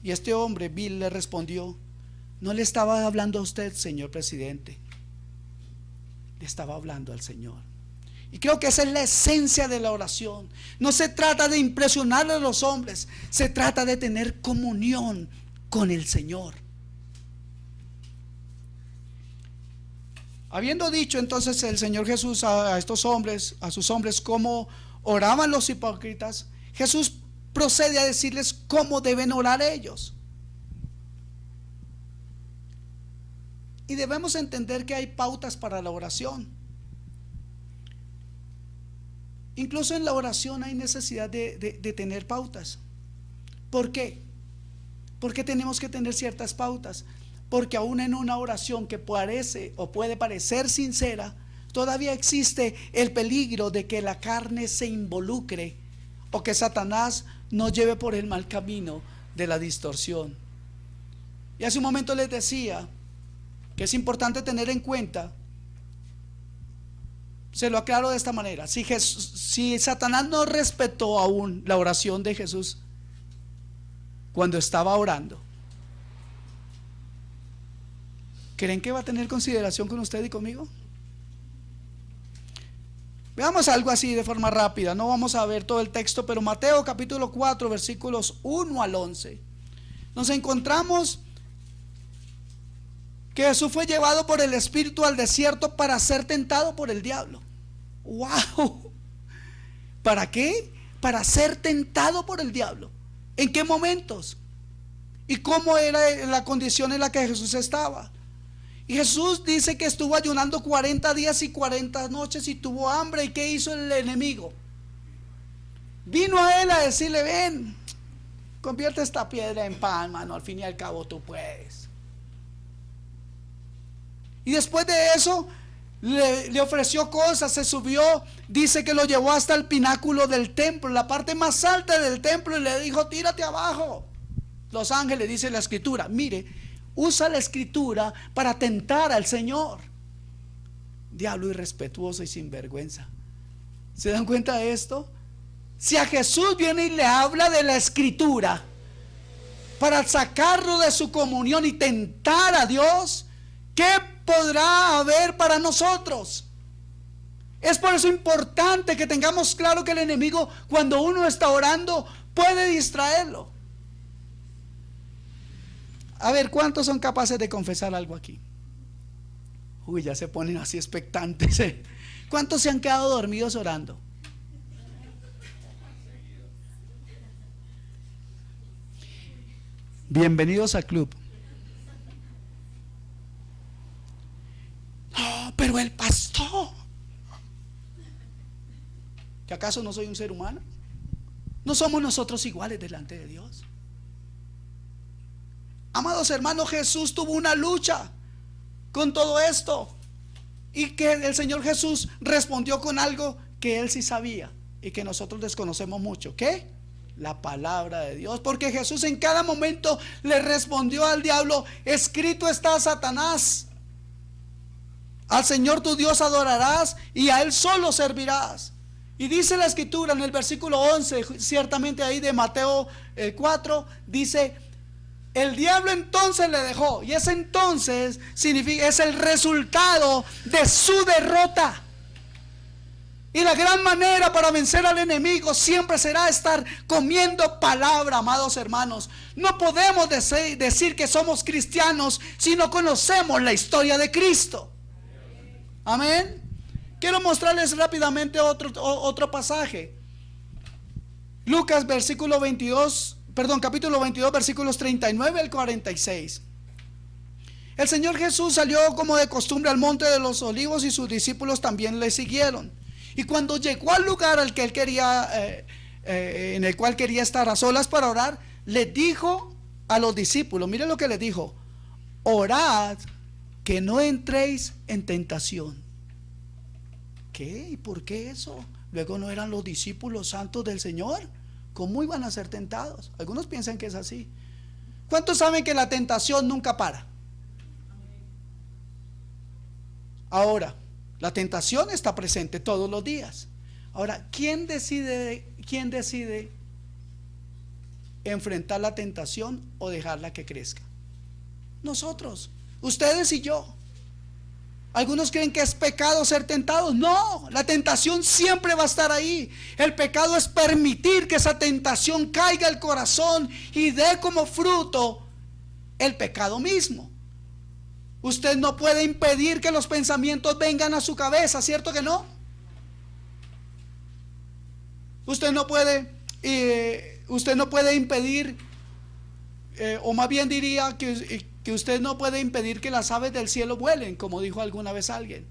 Y este hombre, Bill, le respondió: no le estaba hablando a usted, señor presidente, le estaba hablando al Señor. Y creo que esa es la esencia de la oración. No se trata de impresionar a los hombres, se trata de tener comunión con el Señor. Habiendo dicho entonces el Señor Jesús a estos hombres, a sus hombres, cómo oraban los hipócritas, Jesús procede a decirles cómo deben orar ellos. Y debemos entender que hay pautas para la oración. Incluso en la oración hay necesidad de tener pautas. ¿Por qué? Porque tenemos que tener ciertas pautas. Porque aún en una oración que parece o puede parecer sincera, todavía existe el peligro de que la carne se involucre o que Satanás nos lleve por el mal camino de la distorsión. Y hace un momento les decía que es importante tener en cuenta, se lo aclaro de esta manera: si Satanás no respetó aún la oración de Jesús cuando estaba orando, ¿creen que va a tener consideración con usted y conmigo? Veamos algo así de forma rápida. No vamos a ver todo el texto, pero Mateo capítulo 4 versículos 1 al 11 nos encontramos que Jesús fue llevado por el Espíritu al desierto para ser tentado por el diablo. ¡Wow! ¿Para qué? Para ser tentado por el diablo. ¿En qué momentos? ¿Y cómo era la condición en la que Jesús estaba? Y Jesús dice que estuvo ayunando 40 días y 40 noches y tuvo hambre. ¿Y qué hizo el enemigo? Vino a él a decirle: ven, convierte esta piedra en pan, mano, al fin y al cabo tú puedes. Y después de eso le ofreció cosas, se subió, dice que lo llevó hasta el pináculo del templo, la parte más alta del templo, y le dijo: tírate abajo. Los ángeles, dice la escritura, mire, usa la escritura para tentar al Señor. Diablo irrespetuoso y sinvergüenza. ¿Se dan cuenta de esto? Si a Jesús viene y le habla de la escritura para sacarlo de su comunión y tentar a Dios, ¿qué podrá haber para nosotros? Es por eso importante que tengamos claro que el enemigo, cuando uno está orando, puede distraerlo. A ver, ¿cuántos son capaces de confesar algo aquí? Uy, ya se ponen así expectantes. ¿Cuántos se han quedado dormidos orando? Bienvenidos al club. No, pero el pastor, ¿que acaso no soy un ser humano? ¿No somos nosotros iguales delante de Dios? Amados hermanos, Jesús tuvo una lucha con todo esto, y que el Señor Jesús respondió con algo que Él sí sabía y que nosotros desconocemos mucho. ¿Qué? La palabra de Dios. Porque Jesús en cada momento le respondió al diablo: escrito está, Satanás. Al Señor tu Dios adorarás y a Él solo servirás. Y dice la Escritura en el versículo 11, ciertamente ahí de Mateo 4, dice: el diablo entonces le dejó. Y ese entonces significa, es el resultado de su derrota. Y la gran manera para vencer al enemigo siempre será estar comiendo palabra, amados hermanos. No podemos decir que somos cristianos si no conocemos la historia de Cristo. Amén. Quiero mostrarles rápidamente otro pasaje. Lucas capítulo 22, versículos 39 al 46. El Señor Jesús salió como de costumbre al monte de los olivos y sus discípulos también le siguieron. Y cuando llegó al lugar al que él quería, en el cual quería estar a solas para orar, le dijo a los discípulos, miren lo que le dijo: orad que no entréis en tentación. ¿Qué? ¿Y por qué eso? Luego no eran los discípulos santos del Señor. ¿Cómo iban a ser tentados? Algunos piensan que es así. ¿Cuántos saben que la tentación nunca para? Ahora, la tentación está presente todos los días. Ahora, ¿quién decide enfrentar la tentación o dejarla que crezca? Nosotros, ustedes y yo. Algunos creen que es pecado ser tentados. No, la tentación siempre va a estar ahí. El pecado es permitir que esa tentación caiga al corazón y dé como fruto el pecado mismo. Usted no puede impedir que los pensamientos vengan a su cabeza, ¿cierto que no? Usted no puede impedir, o más bien diría que usted no puede impedir que las aves del cielo vuelen, como dijo alguna vez alguien.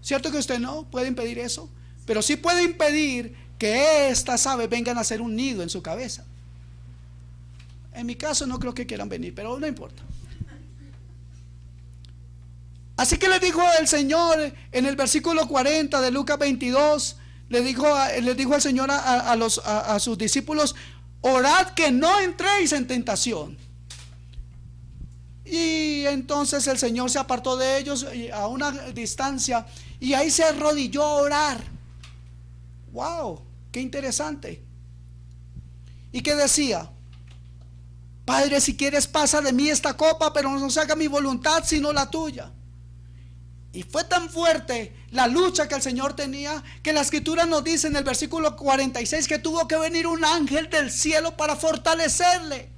¿Cierto que usted no puede impedir eso? Pero sí puede impedir que estas aves vengan a hacer un nido en su cabeza. En mi caso no creo que quieran venir, pero no importa. Así que le dijo el Señor en el versículo 40 de Lucas 22, le dijo el Señor a sus discípulos: orad que no entréis en tentación. Y entonces el Señor se apartó de ellos a una distancia y ahí se arrodilló a orar. ¡Wow! ¡Qué interesante! ¿Y qué decía? Padre, si quieres pasa de mí esta copa, pero no se haga mi voluntad sino la tuya. Y fue tan fuerte la lucha que el Señor tenía, que la Escritura nos dice en el versículo 46 que tuvo que venir un ángel del cielo para fortalecerle.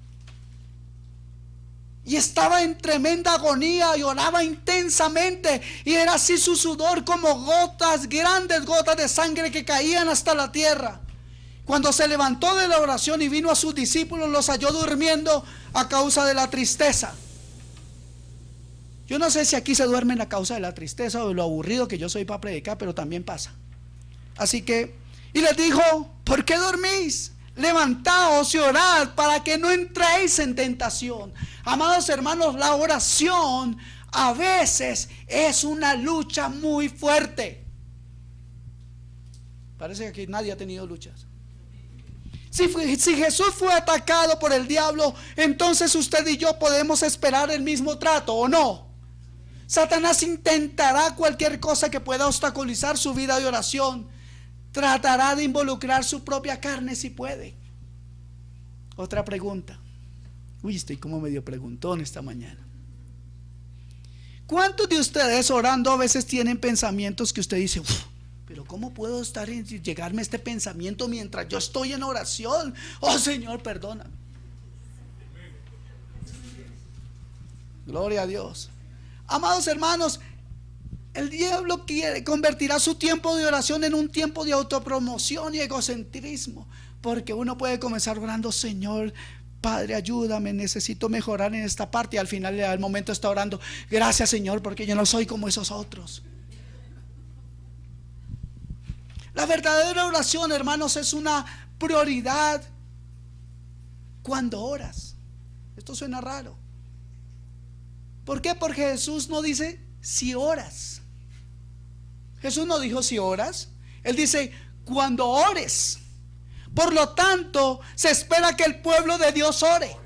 Y estaba en tremenda agonía y oraba intensamente, y era así su sudor como gotas, grandes gotas de sangre que caían hasta la tierra. Cuando se levantó de la oración y vino a sus discípulos, los halló durmiendo a causa de la tristeza. Yo no sé si aquí se duermen a causa de la tristeza o de lo aburrido que yo soy para predicar, pero también pasa. Así que, y les dijo: ¿por qué dormís? Levantaos y orad para que no entréis en tentación. Amados hermanos, la oración a veces es una lucha muy fuerte. Parece que aquí nadie ha tenido luchas. Si Jesús fue atacado por el diablo, entonces usted y yo podemos esperar el mismo trato, ¿o no? Satanás intentará cualquier cosa que pueda obstaculizar su vida de oración. Tratará de involucrar su propia carne si puede. Otra pregunta. Uy, estoy como medio preguntón esta mañana. ¿Cuántos de ustedes orando a veces tienen pensamientos que usted dice: pero cómo puedo llegarme a este pensamiento mientras yo estoy en oración? Oh Señor, perdóname. Gloria a Dios. Amados hermanos, el diablo convertirá su tiempo de oración en un tiempo de autopromoción y egocentrismo, porque uno puede comenzar orando: Señor, Padre, ayúdame, necesito mejorar en esta parte, y al final del momento está orando: gracias Señor, porque yo no soy como esos otros. La verdadera oración, hermanos, es una prioridad cuando oras. Esto suena raro. ¿Por qué? Porque Jesús no dice si oras. Jesús no dijo si oras. Él dice cuando ores. Por lo tanto, se espera que el pueblo de Dios ore.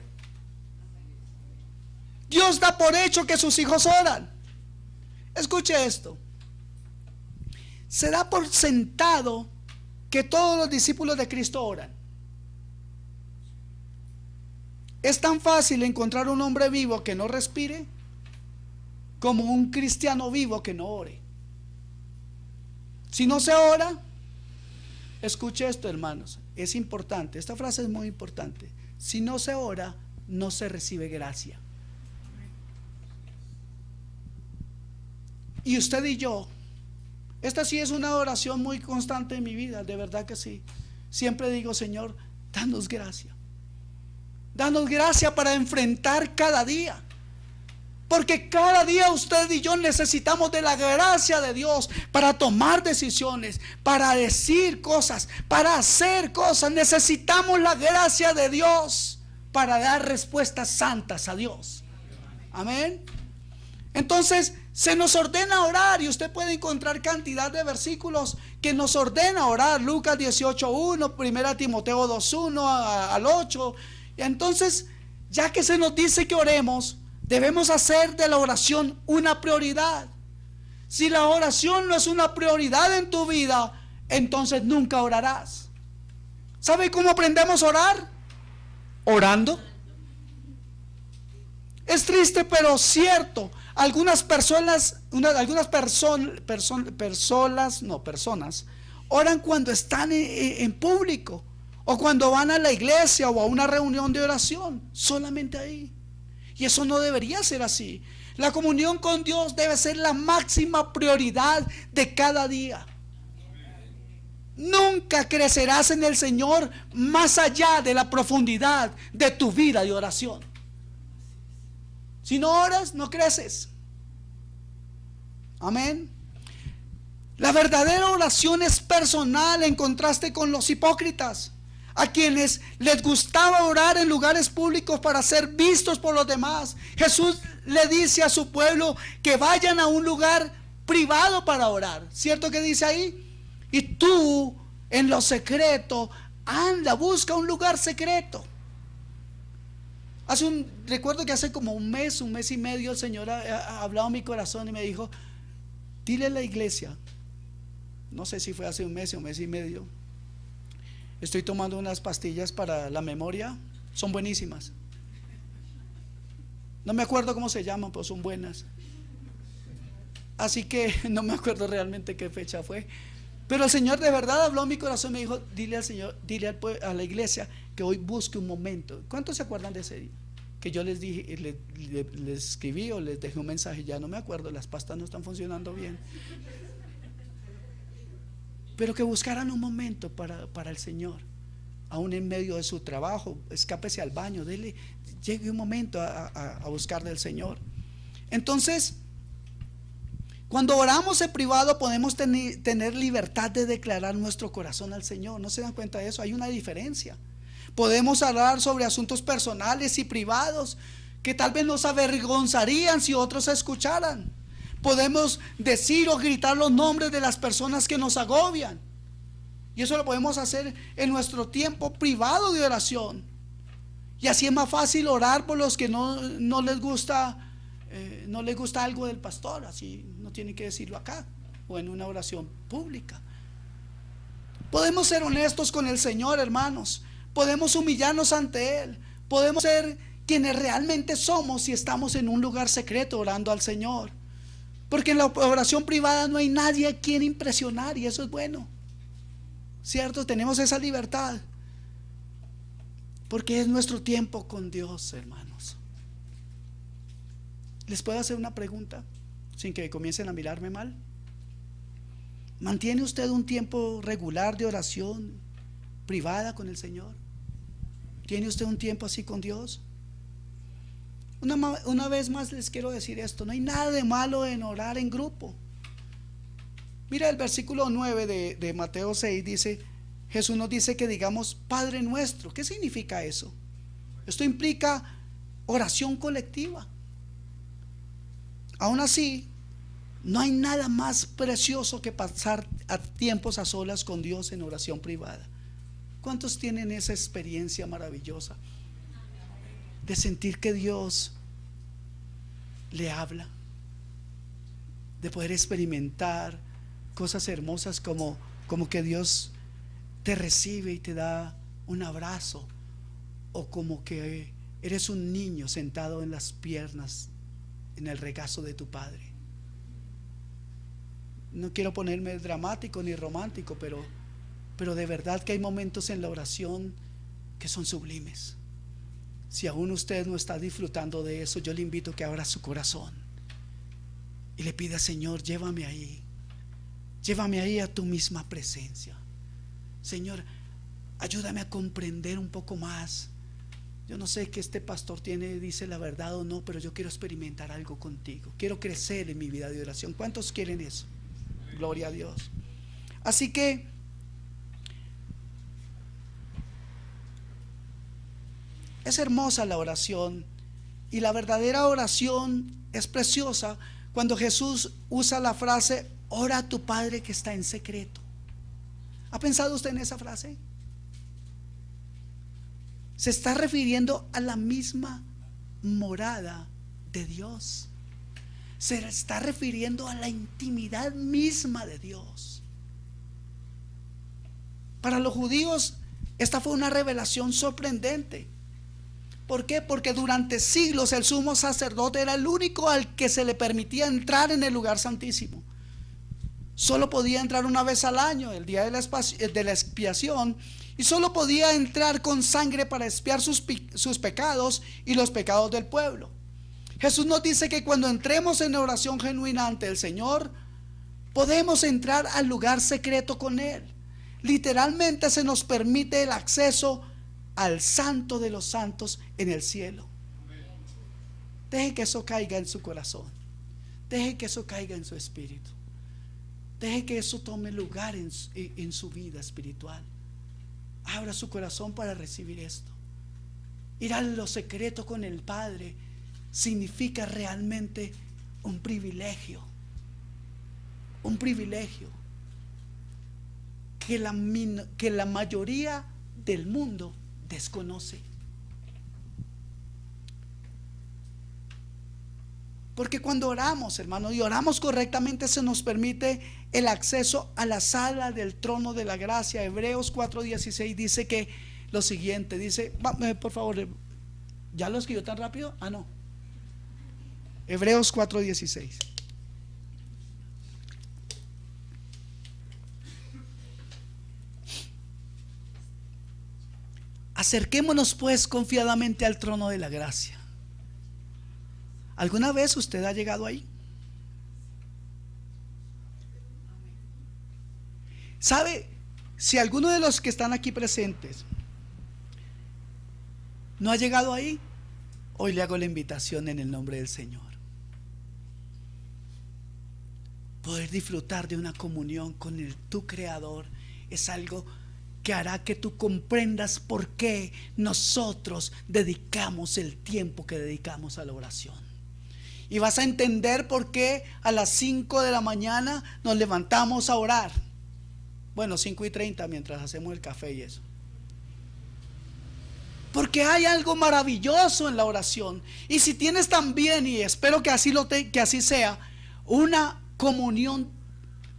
Dios da por hecho que sus hijos oran. Escuche esto. Se da por sentado que todos los discípulos de Cristo oran. Es tan fácil encontrar un hombre vivo que no respire como un cristiano vivo que no ore. Si no se ora, escuche esto, hermanos, es importante, esta frase es muy importante. Si no se ora, no se recibe gracia. Y usted y yo, esta sí es una oración muy constante en mi vida, de verdad que sí. Siempre digo: Señor, danos gracia. Danos gracia para enfrentar cada día. Porque cada día usted y yo necesitamos de la gracia de Dios para tomar decisiones, para decir cosas, para hacer cosas. Necesitamos la gracia de Dios para dar respuestas santas a Dios. Amén. Entonces se nos ordena orar, y usted puede encontrar cantidad de versículos que nos ordena orar. Lucas 18:1, 1 Timoteo 2:1 al 8. Y entonces, ya que se nos dice que oremos, debemos hacer de la oración una prioridad. Si la oración no es una prioridad en tu vida, entonces nunca orarás. ¿Sabe cómo aprendemos a orar? Orando. Es triste pero cierto. Algunas personas oran cuando están en público, o cuando van a la iglesia o a una reunión de oración, solamente ahí. Y eso no debería ser así. La comunión con Dios debe ser la máxima prioridad de cada día. Nunca crecerás en el Señor más allá de la profundidad de tu vida de oración. Si no oras, no creces. Amén. La verdadera oración es personal, en contraste con los hipócritas, a quienes les gustaba orar en lugares públicos para ser vistos por los demás. Jesús le dice a su pueblo que vayan a un lugar privado para orar. ¿Cierto que dice ahí? Y tú, en lo secreto, anda, busca un lugar secreto. Recuerdo que hace como un mes y medio, el Señor ha hablado a mi corazón y me dijo: dile a la iglesia, no sé si fue hace un mes y medio, estoy tomando unas pastillas para la memoria, son buenísimas. No me acuerdo cómo se llaman, pero son buenas. Así que no me acuerdo realmente qué fecha fue. Pero el Señor de verdad habló a mi corazón y me dijo: dile al Señor, a la iglesia que hoy busque un momento. ¿Cuántos se acuerdan de ese día? Que yo les dije, les escribí o les dejé un mensaje, ya no me acuerdo, las pastas no están funcionando bien. Pero que buscaran un momento para el Señor, aún en medio de su trabajo. Escápese al baño, llegue un momento a buscar del Señor. Entonces, cuando oramos en privado, podemos tener libertad de declarar nuestro corazón al Señor. ¿No se dan cuenta de eso? Hay una diferencia. Podemos hablar sobre asuntos personales y privados que tal vez nos avergonzarían si otros escucharan. Podemos decir o gritar los nombres de las personas que nos agobian, y eso lo podemos hacer en nuestro tiempo privado de oración. Y así es más fácil orar por los que no les gusta algo del pastor. Así no tienen que decirlo acá o en una oración pública. Podemos ser honestos con el Señor, hermanos. Podemos humillarnos ante Él. Podemos ser quienes realmente somos si estamos en un lugar secreto orando al Señor. Porque en la oración privada no hay nadie a quien impresionar, y eso es bueno. ¿Cierto? Tenemos esa libertad. Porque es nuestro tiempo con Dios, hermanos. ¿Les puedo hacer una pregunta sin que comiencen a mirarme mal? ¿Mantiene usted un tiempo regular de oración privada con el Señor? ¿Tiene usted un tiempo así con Dios? Una vez más les quiero decir esto: no hay nada de malo en orar en grupo. Mira el versículo 9 de Mateo 6, dice, Jesús nos dice que digamos Padre nuestro. ¿Qué significa eso? Esto implica oración colectiva. Aún así, no hay nada más precioso que pasar a tiempos a solas con Dios en oración privada. ¿Cuántos tienen esa experiencia maravillosa de sentir que Dios le habla, de poder experimentar cosas hermosas como que Dios te recibe y te da un abrazo, o como que eres un niño sentado en las piernas, en el regazo de tu padre. No quiero ponerme dramático ni romántico, pero de verdad que hay momentos en la oración que son sublimes. Si aún usted no está disfrutando de eso, yo le invito a que abra su corazón y le pida: Señor, llévame ahí a tu misma presencia. Señor, ayúdame a comprender un poco más. Yo no sé que este pastor dice la verdad o no, pero yo quiero experimentar algo contigo. Quiero crecer en mi vida de oración. ¿Cuántos quieren eso? Gloria a Dios. Así que es hermosa la oración, y la verdadera oración es preciosa cuando Jesús usa la frase: ora a tu Padre que está en secreto. ¿Ha pensado usted en esa frase? Se está refiriendo a la misma morada de Dios. Se está refiriendo a la intimidad misma de Dios. Para los judíos esta fue una revelación sorprendente. ¿Por qué? Porque durante siglos el sumo sacerdote era el único al que se le permitía entrar en el lugar santísimo. Solo podía entrar una vez al año, el día de la expiación, y solo podía entrar con sangre para expiar sus pecados y los pecados del pueblo. Jesús nos dice que cuando entremos en oración genuina ante el Señor, podemos entrar al lugar secreto con Él. Literalmente se nos permite el acceso al santo de los santos en el cielo. Deje que eso caiga en su corazón. Deje que eso caiga en su espíritu. Deje que eso tome lugar en su vida espiritual. Abra su corazón para recibir esto. Ir a lo secreto con el Padre significa realmente un privilegio. Un privilegio que la mayoría del mundo desconoce. Porque cuando oramos, hermano, y oramos correctamente, se nos permite el acceso a la sala del trono de la gracia. Hebreos 4:16 dice que lo siguiente, dice, por favor, ¿ya lo escribió tan rápido? No. Hebreos 4:16. Acerquémonos pues confiadamente al trono de la gracia. ¿Alguna vez usted ha llegado ahí? ¿Sabe? Si alguno de los que están aquí presentes no ha llegado ahí, hoy le hago la invitación en el nombre del Señor. Poder disfrutar de una comunión con tu Creador es algo que hará que tú comprendas por qué nosotros dedicamos el tiempo que dedicamos a la oración. Y vas a entender por qué a las 5 de la mañana nos levantamos a orar. Bueno, 5:30 mientras hacemos el café y eso. Porque hay algo maravilloso en la oración. Y si tienes también, y espero que así sea, una comunión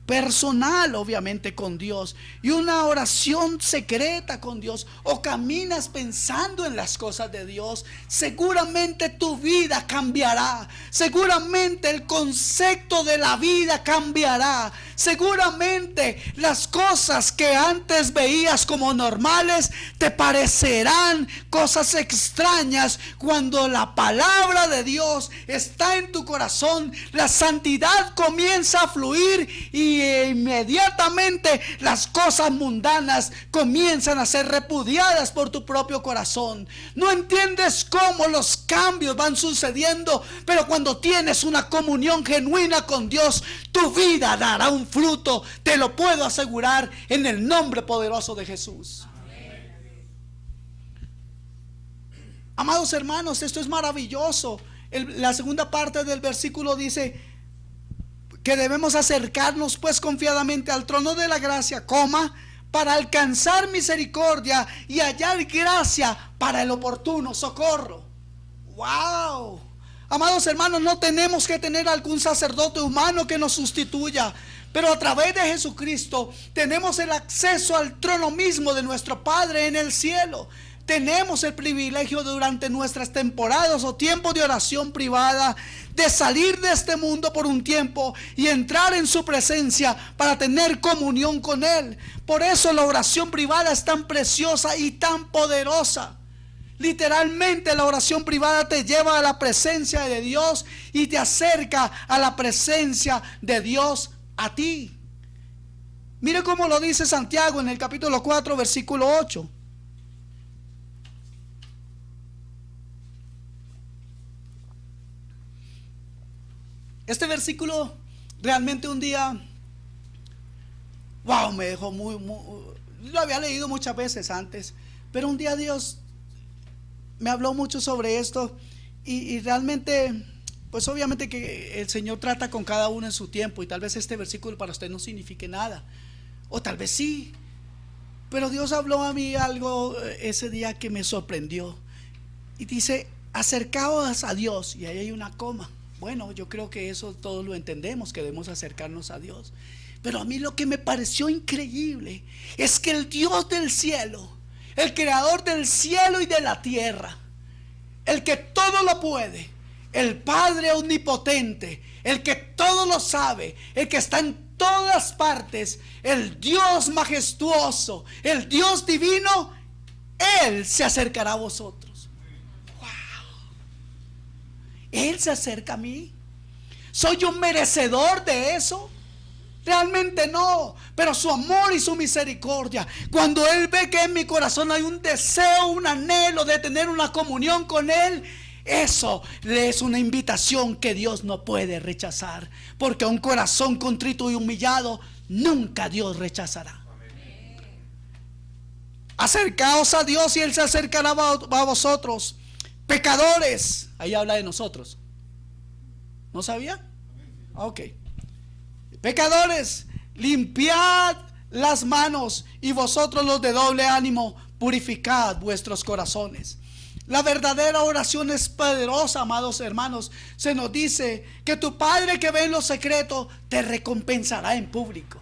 personal, obviamente, con Dios, y una oración secreta con Dios, o caminas pensando en las cosas de Dios, seguramente tu vida cambiará. Seguramente el concepto de la vida cambiará. Seguramente las cosas que antes veías como normales te parecerán cosas extrañas cuando la palabra de Dios está en tu corazón. La santidad comienza a fluir y inmediatamente las cosas mundanas comienzan a ser repudiadas por tu propio corazón. No entiendes cómo los cambios van sucediendo, pero cuando tienes una comunión genuina con Dios, tu vida dará un fruto, te lo puedo asegurar en el nombre poderoso de Jesús. Amados hermanos, esto es maravilloso. La segunda parte del versículo dice que debemos acercarnos pues confiadamente al trono de la gracia, para alcanzar misericordia y hallar gracia para el oportuno socorro. ¡Wow! Amados hermanos, no tenemos que tener algún sacerdote humano que nos sustituya, pero a través de Jesucristo tenemos el acceso al trono mismo de nuestro Padre en el cielo. Tenemos el privilegio durante nuestras temporadas o tiempos de oración privada de salir de este mundo por un tiempo y entrar en su presencia para tener comunión con Él. Por eso la oración privada es tan preciosa y tan poderosa. Literalmente la oración privada te lleva a la presencia de Dios y te acerca a la presencia de Dios a ti. Mire cómo lo dice Santiago en el capítulo 4, versículo 8. Este versículo realmente un día, wow, me dejó lo había leído muchas veces antes, pero un día Dios me habló mucho sobre esto y realmente, pues obviamente que el Señor trata con cada uno en su tiempo, y tal vez este versículo para usted no signifique nada, o tal vez sí, pero Dios habló a mí algo ese día que me sorprendió, y dice: acercaos a Dios, y ahí hay una coma. Bueno, yo creo que eso todos lo entendemos, que debemos acercarnos a Dios. Pero a mí lo que me pareció increíble es que el Dios del cielo, el creador del cielo y de la tierra, el que todo lo puede, el Padre omnipotente, el que todo lo sabe, el que está en todas partes, el Dios majestuoso, el Dios divino, Él se acercará a vosotros. Él se acerca a mí. ¿Soy yo merecedor de eso? Realmente no, pero su amor y su misericordia, cuando Él ve que en mi corazón hay un deseo, un anhelo de tener una comunión con Él, eso es una invitación que Dios no puede rechazar, porque a un corazón contrito y humillado nunca Dios rechazará. Acercaos a Dios y Él se acercará a vosotros. Pecadores, ahí habla de nosotros. ¿No sabía? Ok. Pecadores, limpiad las manos, y vosotros los de doble ánimo, purificad vuestros corazones. La verdadera oración es poderosa, amados hermanos. Se nos dice que tu Padre que ve en lo secreto te recompensará en público.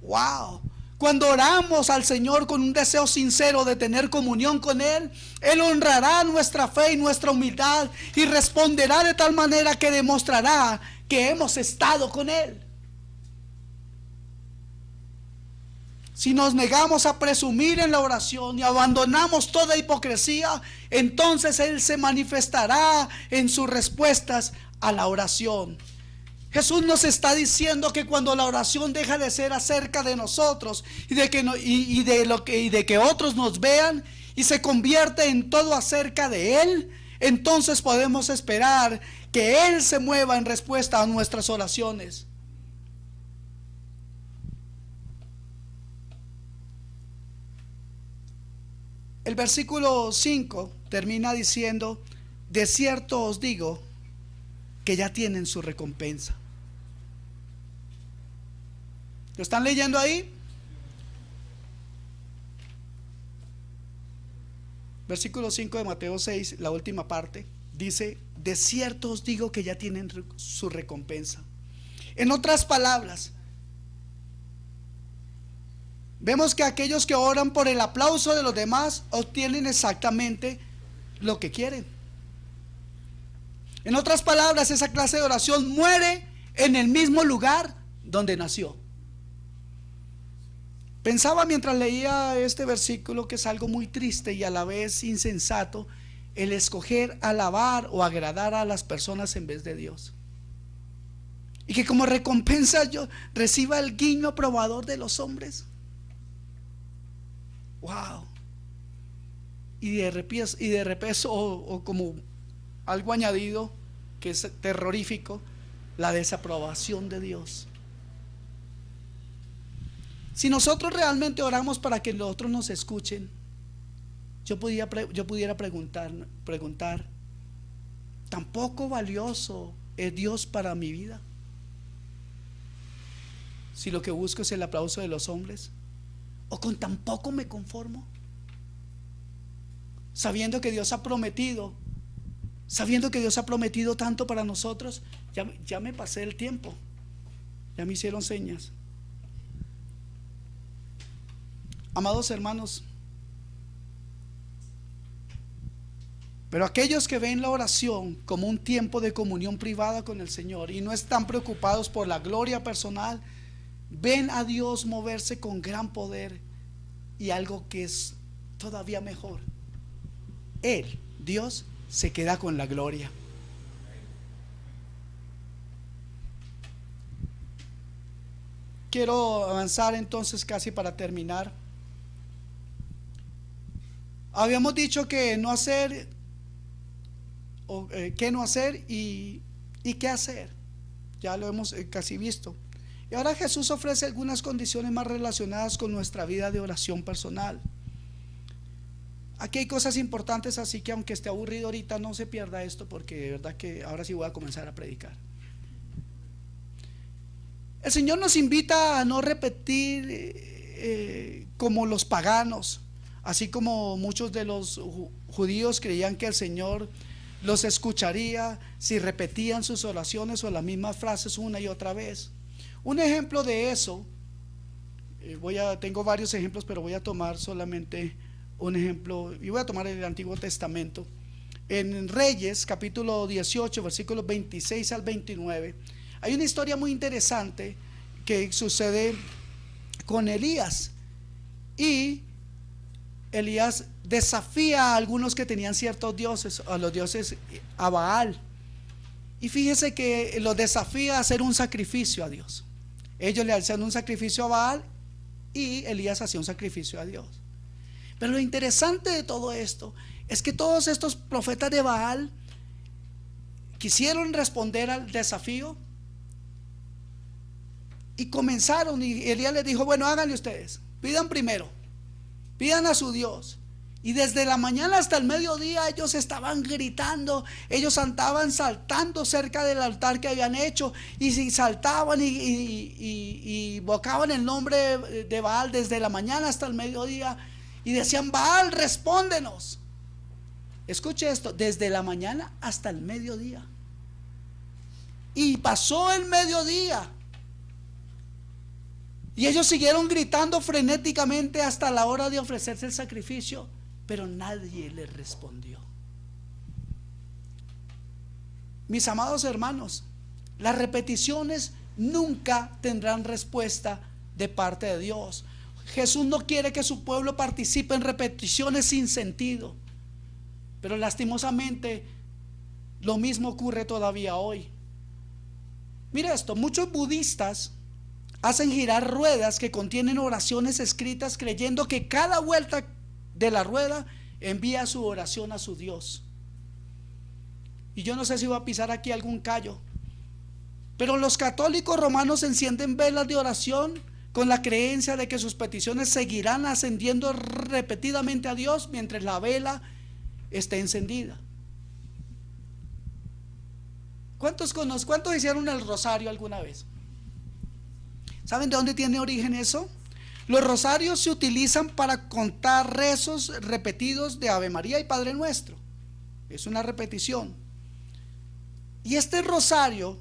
Wow. Cuando oramos al Señor con un deseo sincero de tener comunión con Él, Él honrará nuestra fe y nuestra humildad y responderá de tal manera que demostrará que hemos estado con Él. Si nos negamos a presumir en la oración y abandonamos toda hipocresía, entonces Él se manifestará en sus respuestas a la oración. Jesús nos está diciendo que cuando la oración deja de ser acerca de nosotros y de que otros nos vean y se convierte en todo acerca de Él, entonces podemos esperar que Él se mueva en respuesta a nuestras oraciones. El versículo 5 termina diciendo: de cierto os digo que ya tienen su recompensa. ¿Lo están leyendo ahí? Versículo 5 de Mateo 6, la última parte, dice: de cierto os digo que ya tienen su recompensa. En otras palabras, vemos que aquellos que oran por el aplauso de los demás obtienen exactamente lo que quieren. En otras palabras, esa clase de oración muere en el mismo lugar donde nació. Pensaba mientras leía este versículo que es algo muy triste y a la vez insensato el escoger alabar o agradar a las personas en vez de Dios, y que como recompensa yo reciba el guiño aprobador de los hombres. Wow. Y de repeso o como algo añadido que es terrorífico, la desaprobación de Dios. Si nosotros realmente oramos para que los otros nos escuchen, yo pudiera preguntar: ¿tan poco valioso es Dios para mi vida? Si lo que busco es el aplauso de los hombres, ¿o con tan poco me conformo? Sabiendo que Dios ha prometido sabiendo que Dios ha prometido tanto para nosotros. Ya me pasé el tiempo, ya me hicieron señas. Amados hermanos, pero aquellos que ven la oración como un tiempo de comunión privada con el Señor y no están preocupados por la gloria personal, ven a Dios moverse con gran poder, y algo que es todavía mejor, Él, Dios, se queda con la gloria. Quiero avanzar entonces casi para terminar. Habíamos dicho que no hacer, qué no hacer y qué hacer. Ya lo hemos casi visto. Y ahora Jesús ofrece algunas condiciones más relacionadas con nuestra vida de oración personal. Aquí hay cosas importantes, así que aunque esté aburrido ahorita, no se pierda esto, porque de verdad que ahora sí voy a comenzar a predicar. El Señor nos invita a no repetir como los paganos, así como muchos de los judíos creían que el Señor los escucharía si repetían sus oraciones o las mismas frases una y otra vez. Un ejemplo de eso, tengo varios ejemplos, pero voy a tomar solamente un ejemplo, y voy a tomar el Antiguo Testamento. En Reyes capítulo 18 versículos 26 al 29 hay una historia muy interesante que sucede con Elías. Y Elías desafía a algunos que tenían ciertos dioses, a los dioses, a Baal. Y fíjese que los desafía a hacer un sacrificio a Dios. Ellos le hacían un sacrificio a Baal y Elías hacía un sacrificio a Dios. Pero lo interesante de todo esto es que todos estos profetas de Baal quisieron responder al desafío y comenzaron, y Elías les dijo: bueno, háganle ustedes, pidan primero, pidan a su Dios. Y desde la mañana hasta el mediodía ellos estaban gritando, ellos andaban saltando cerca del altar que habían hecho, y si saltaban y invocaban el nombre de Baal desde la mañana hasta el mediodía, y decían: Baal, respóndenos. Escuche esto, desde la mañana hasta el mediodía. Y pasó el mediodía y ellos siguieron gritando frenéticamente hasta la hora de ofrecerse el sacrificio, pero nadie les respondió. Mis amados hermanos, las repeticiones nunca tendrán respuesta de parte de Dios. Jesús no quiere que su pueblo participe en repeticiones sin sentido, pero lastimosamente lo mismo ocurre todavía hoy. Mira esto, muchos budistas hacen girar ruedas que contienen oraciones escritas, creyendo que cada vuelta de la rueda envía su oración a su Dios. Y yo no sé si voy a pisar aquí algún callo, pero los católicos romanos encienden velas de oración con la creencia de que sus peticiones seguirán ascendiendo repetidamente a Dios mientras la vela esté encendida. ¿Cuántos hicieron el rosario alguna vez? ¿Saben de dónde tiene origen eso? Los rosarios se utilizan para contar rezos repetidos de Ave María y Padre Nuestro. Es una repetición. Y este rosario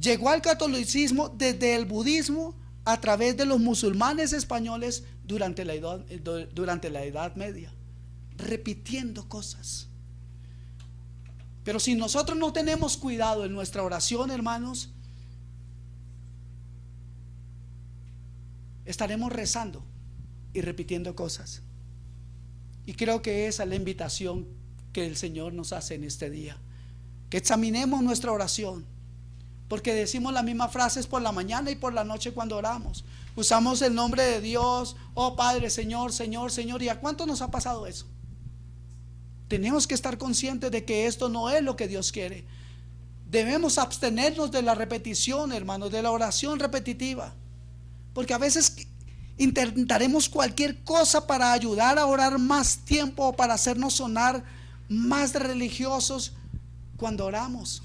llegó al catolicismo desde el budismo a través de los musulmanes españoles durante la Edad Media, repitiendo cosas. Pero si nosotros no tenemos cuidado en nuestra oración, hermanos, estaremos rezando y repitiendo cosas. Y creo que esa es la invitación que el Señor nos hace en este día, que examinemos nuestra oración, porque decimos las mismas frases por la mañana y por la noche cuando oramos. Usamos el nombre de Dios: oh Padre, Señor, Señor, Señor. ¿Y a cuánto nos ha pasado eso? Tenemos que estar conscientes de que esto no es lo que Dios quiere. Debemos abstenernos de la repetición, hermanos, de la oración repetitiva, porque a veces intentaremos cualquier cosa para ayudar a orar más tiempo o para hacernos sonar más religiosos cuando oramos.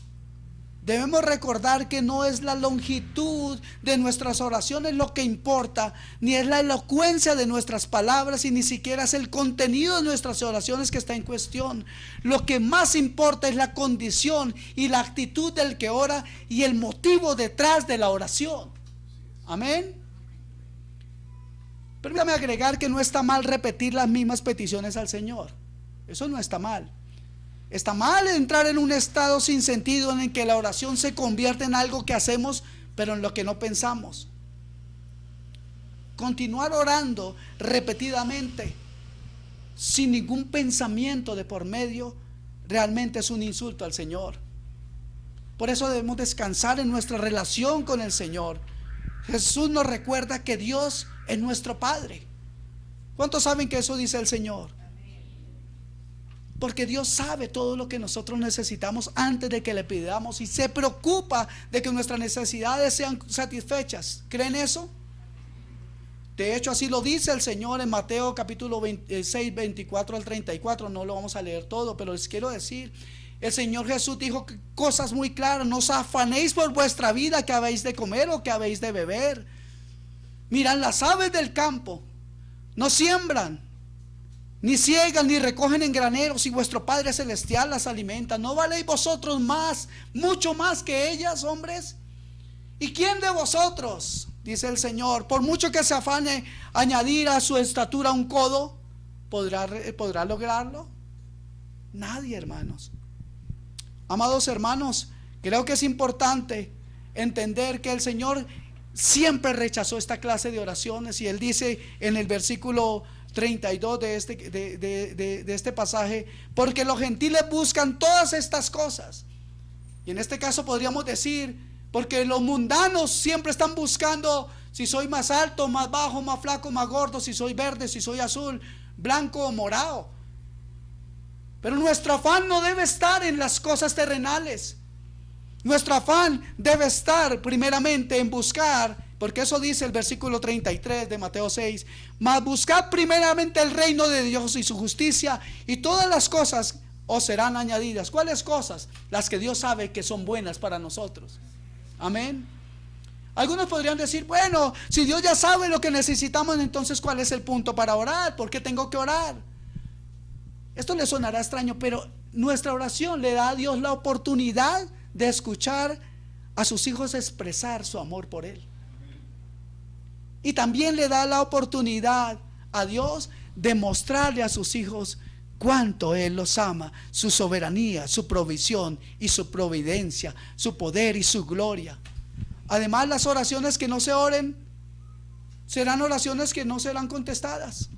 Debemos recordar que no es la longitud de nuestras oraciones lo que importa, ni es la elocuencia de nuestras palabras, y ni siquiera es el contenido de nuestras oraciones que está en cuestión. Lo que más importa es la condición y la actitud del que ora y el motivo detrás de la oración. Amén. Permítame agregar que no está mal repetir las mismas peticiones al Señor. Eso no está mal. Está mal entrar en un estado sin sentido en el que la oración se convierte en algo que hacemos, pero en lo que no pensamos. Continuar orando repetidamente sin ningún pensamiento de por medio realmente es un insulto al Señor. Por eso debemos descansar en nuestra relación con el Señor. Jesús nos recuerda que Dios es nuestro Padre. ¿Cuántos saben que eso dice el Señor? Porque Dios sabe todo lo que nosotros necesitamos antes de que le pidamos, y se preocupa de que nuestras necesidades sean satisfechas. ¿Creen eso? De hecho, así lo dice el Señor en Mateo capítulo 26, 24 al 34. No lo vamos a leer todo, pero les quiero decir, el Señor Jesús dijo cosas muy claras: no os afanéis por vuestra vida, que habéis de comer o que habéis de beber. Mirad las aves del campo, no siembran, ni ciegan, ni recogen en graneros, y vuestro Padre Celestial las alimenta. ¿No valéis vosotros más, mucho más que ellas, hombres? ¿Y quién de vosotros, dice el Señor, por mucho que se afane añadir a su estatura un codo, podrá lograrlo? Nadie, hermanos. Amados hermanos, creo que es importante entender que el Señor siempre rechazó esta clase de oraciones, y Él dice en el versículo 32 de este pasaje: porque los gentiles buscan todas estas cosas. Y en este caso podríamos decir, porque los mundanos siempre están buscando si soy más alto, más bajo, más flaco, más gordo, si soy verde, si soy azul, blanco o morado. Pero nuestro afán no debe estar en las cosas terrenales. Nuestro afán debe estar primeramente en buscar, porque eso dice el versículo 33 de Mateo 6: mas buscad primeramente el reino de Dios y su justicia, y todas las cosas os serán añadidas. ¿Cuáles cosas? Las que Dios sabe que son buenas para nosotros. Amén. Algunos podrían decir: bueno, si Dios ya sabe lo que necesitamos, entonces ¿cuál es el punto para orar? ¿Por qué tengo que orar? Esto le sonará extraño, pero nuestra oración le da a Dios la oportunidad de escuchar a sus hijos expresar su amor por Él. Y también le da la oportunidad a Dios de mostrarle a sus hijos cuánto Él los ama, su soberanía, su provisión y su providencia, su poder y su gloria. Además, las oraciones que no se oren serán oraciones que no serán contestadas.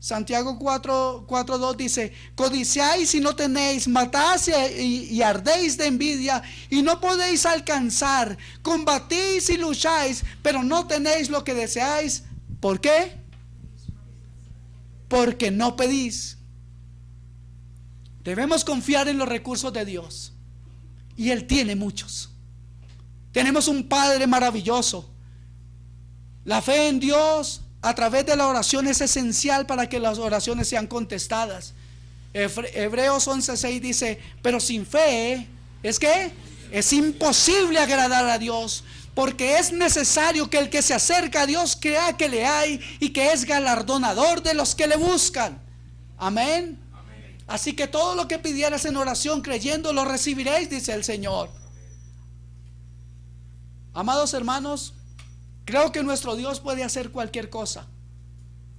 Santiago 4:2 dice: codiciáis y no tenéis, matáis y ardéis de envidia y no podéis alcanzar, combatís y lucháis, pero no tenéis lo que deseáis. ¿Por qué? Porque no pedís. Debemos confiar en los recursos de Dios, y Él tiene muchos. Tenemos un Padre maravilloso. La fe en Dios a través de la oración es esencial para que las oraciones sean contestadas. Hebreos 11:6 dice: pero sin fe, ¿es qué? Es imposible agradar a Dios, porque es necesario que el que se acerca a Dios crea que le hay y que es galardonador de los que le buscan. Amén. Así que todo lo que pidieras en oración creyendo lo recibiréis, dice el Señor. Amados hermanos, creo que nuestro Dios puede hacer cualquier cosa.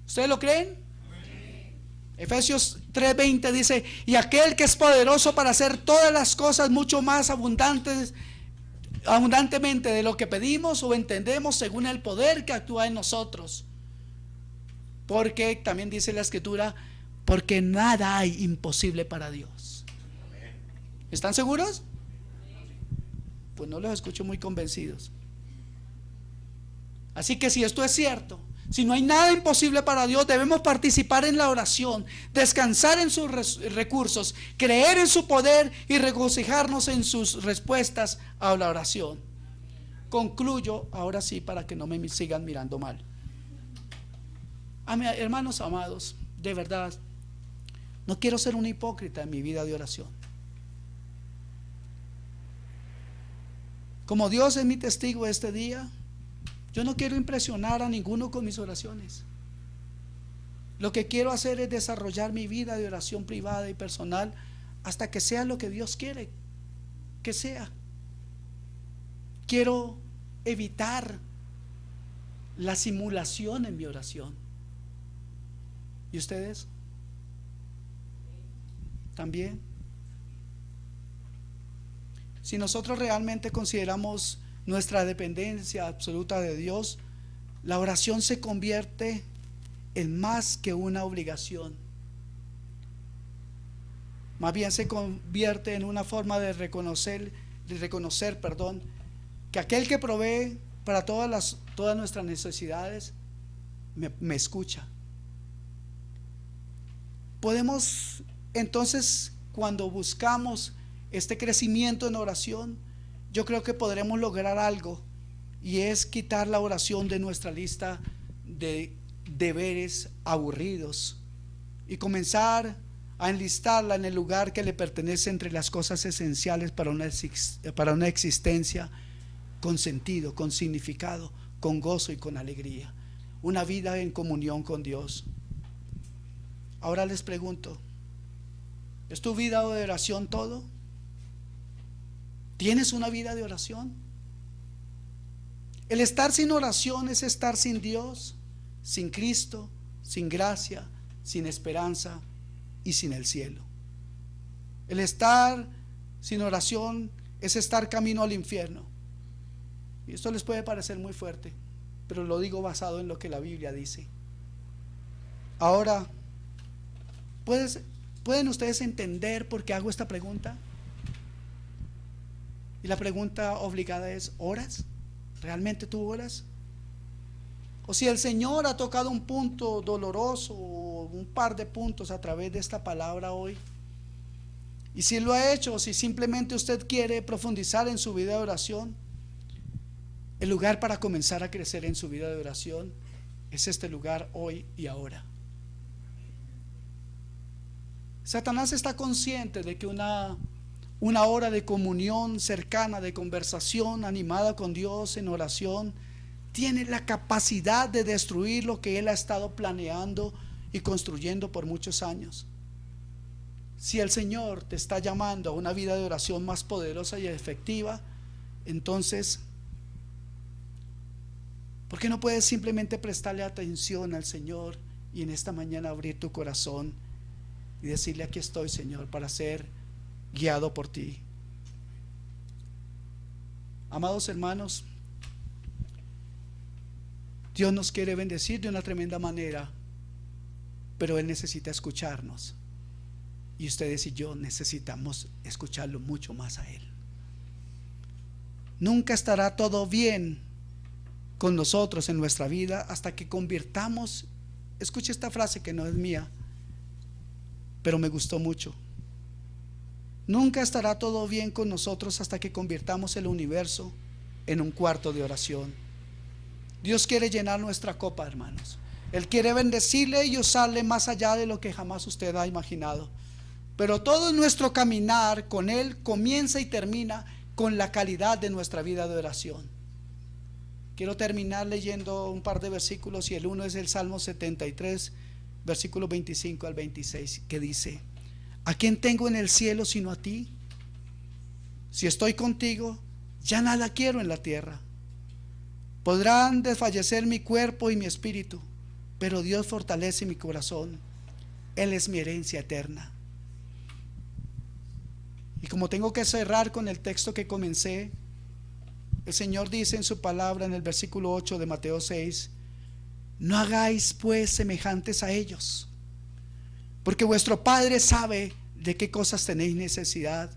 ¿Ustedes lo creen? Efesios 3:20 dice: y aquel que es poderoso para hacer todas las cosas mucho más abundantemente de lo que pedimos o entendemos, según el poder que actúa en nosotros. Porque también dice la Escritura: porque nada hay imposible para Dios. ¿Están seguros? Pues no los escucho muy convencidos. Así que si esto es cierto, si no hay nada imposible para Dios, debemos participar en la oración, descansar en sus recursos, creer en su poder y regocijarnos en sus respuestas a la oración. Concluyo ahora sí, para que no me sigan mirando mal. Hermanos amados, de verdad, no quiero ser un hipócrita en mi vida de oración. Como Dios es mi testigo este día, yo no quiero impresionar a ninguno con mis oraciones. Lo que quiero hacer es desarrollar mi vida de oración privada y personal hasta que sea lo que Dios quiere que sea. Quiero evitar la simulación en mi oración. ¿Y ustedes? También. Si nosotros realmente consideramos nuestra dependencia absoluta de Dios, la oración se convierte en más que una obligación. Más bien se convierte en una forma de reconocer, que aquel que provee para todas nuestras necesidades me escucha. Podemos entonces, cuando buscamos este crecimiento en oración, yo creo que podremos lograr algo, y es quitar la oración de nuestra lista de deberes aburridos y comenzar a enlistarla en el lugar que le pertenece entre las cosas esenciales para una existencia con sentido, con significado, con gozo y con alegría, una vida en comunión con Dios. Ahora les pregunto, ¿es tu vida de oración todo? ¿Tienes una vida de oración? El estar sin oración es estar sin Dios, sin Cristo, sin gracia, sin esperanza y sin el cielo. El estar sin oración es estar camino al infierno. Y esto les puede parecer muy fuerte, pero lo digo basado en lo que la Biblia dice. Ahora, ¿pueden ustedes entender por qué hago esta pregunta? Y la pregunta obligada es: ¿oras? ¿Realmente tú oras? O si el Señor ha tocado un punto doloroso o un par de puntos a través de esta palabra hoy, y si lo ha hecho, o si simplemente usted quiere profundizar en su vida de oración, el lugar para comenzar a crecer en su vida de oración es este lugar hoy y ahora. Satanás está consciente de que una hora de comunión cercana, de conversación animada con Dios en oración, tiene la capacidad de destruir lo que él ha estado planeando y construyendo por muchos años. Si el Señor te está llamando a una vida de oración más poderosa y efectiva, entonces, ¿por qué no puedes simplemente prestarle atención al Señor y en esta mañana abrir tu corazón y decirle: aquí estoy, Señor, para ser guiado por ti? Amados hermanos, Dios nos quiere bendecir de una tremenda manera, pero Él necesita escucharnos, y ustedes y yo necesitamos escucharlo mucho más a Él. Nunca estará todo bien con nosotros en nuestra vida hasta que convirtamos, escuche esta frase que no es mía, pero me gustó mucho: nunca estará todo bien con nosotros hasta que convirtamos el universo en un cuarto de oración. Dios quiere llenar nuestra copa, hermanos. Él quiere bendecirle y usarle más allá de lo que jamás usted ha imaginado. Pero todo nuestro caminar con Él comienza y termina con la calidad de nuestra vida de oración. Quiero terminar leyendo un par de versículos, y el uno es el Salmo 73, versículos 25 al 26, que dice: ¿a quién tengo en el cielo sino a ti? Si estoy contigo, ya nada quiero en la tierra. Podrán desfallecer mi cuerpo y mi espíritu, pero Dios fortalece mi corazón. Él es mi herencia eterna. Y como tengo que cerrar con el texto que comencé, el Señor dice en su palabra en el versículo 8 de Mateo 6: no hagáis pues semejantes a ellos, porque vuestro Padre sabe de qué cosas tenéis necesidad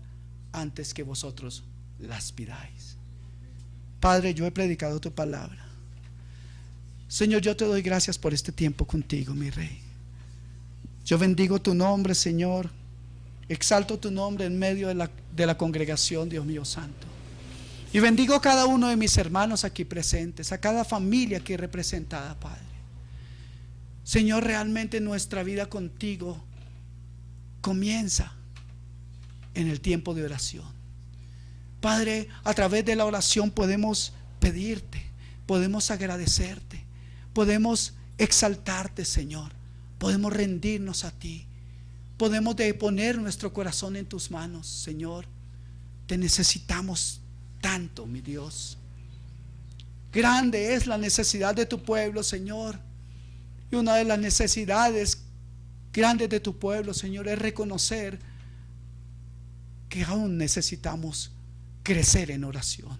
antes que vosotros las pidáis. Padre, yo he predicado tu palabra. Señor, yo te doy gracias por este tiempo contigo, mi Rey. Yo bendigo tu nombre, Señor. Exalto tu nombre en medio de la congregación, Dios mío santo. Y bendigo a cada uno de mis hermanos aquí presentes, a cada familia aquí representada, Padre. Señor, realmente nuestra vida contigo comienza en el tiempo de oración. Padre, a través de la oración podemos pedirte, podemos agradecerte, podemos exaltarte, Señor, podemos rendirnos a ti, podemos poner nuestro corazón en tus manos, Señor. Te necesitamos tanto, mi Dios. Grande es la necesidad de tu pueblo, Señor. Y una de las necesidades grandes de tu pueblo, Señor, es reconocer que aún necesitamos crecer en oración.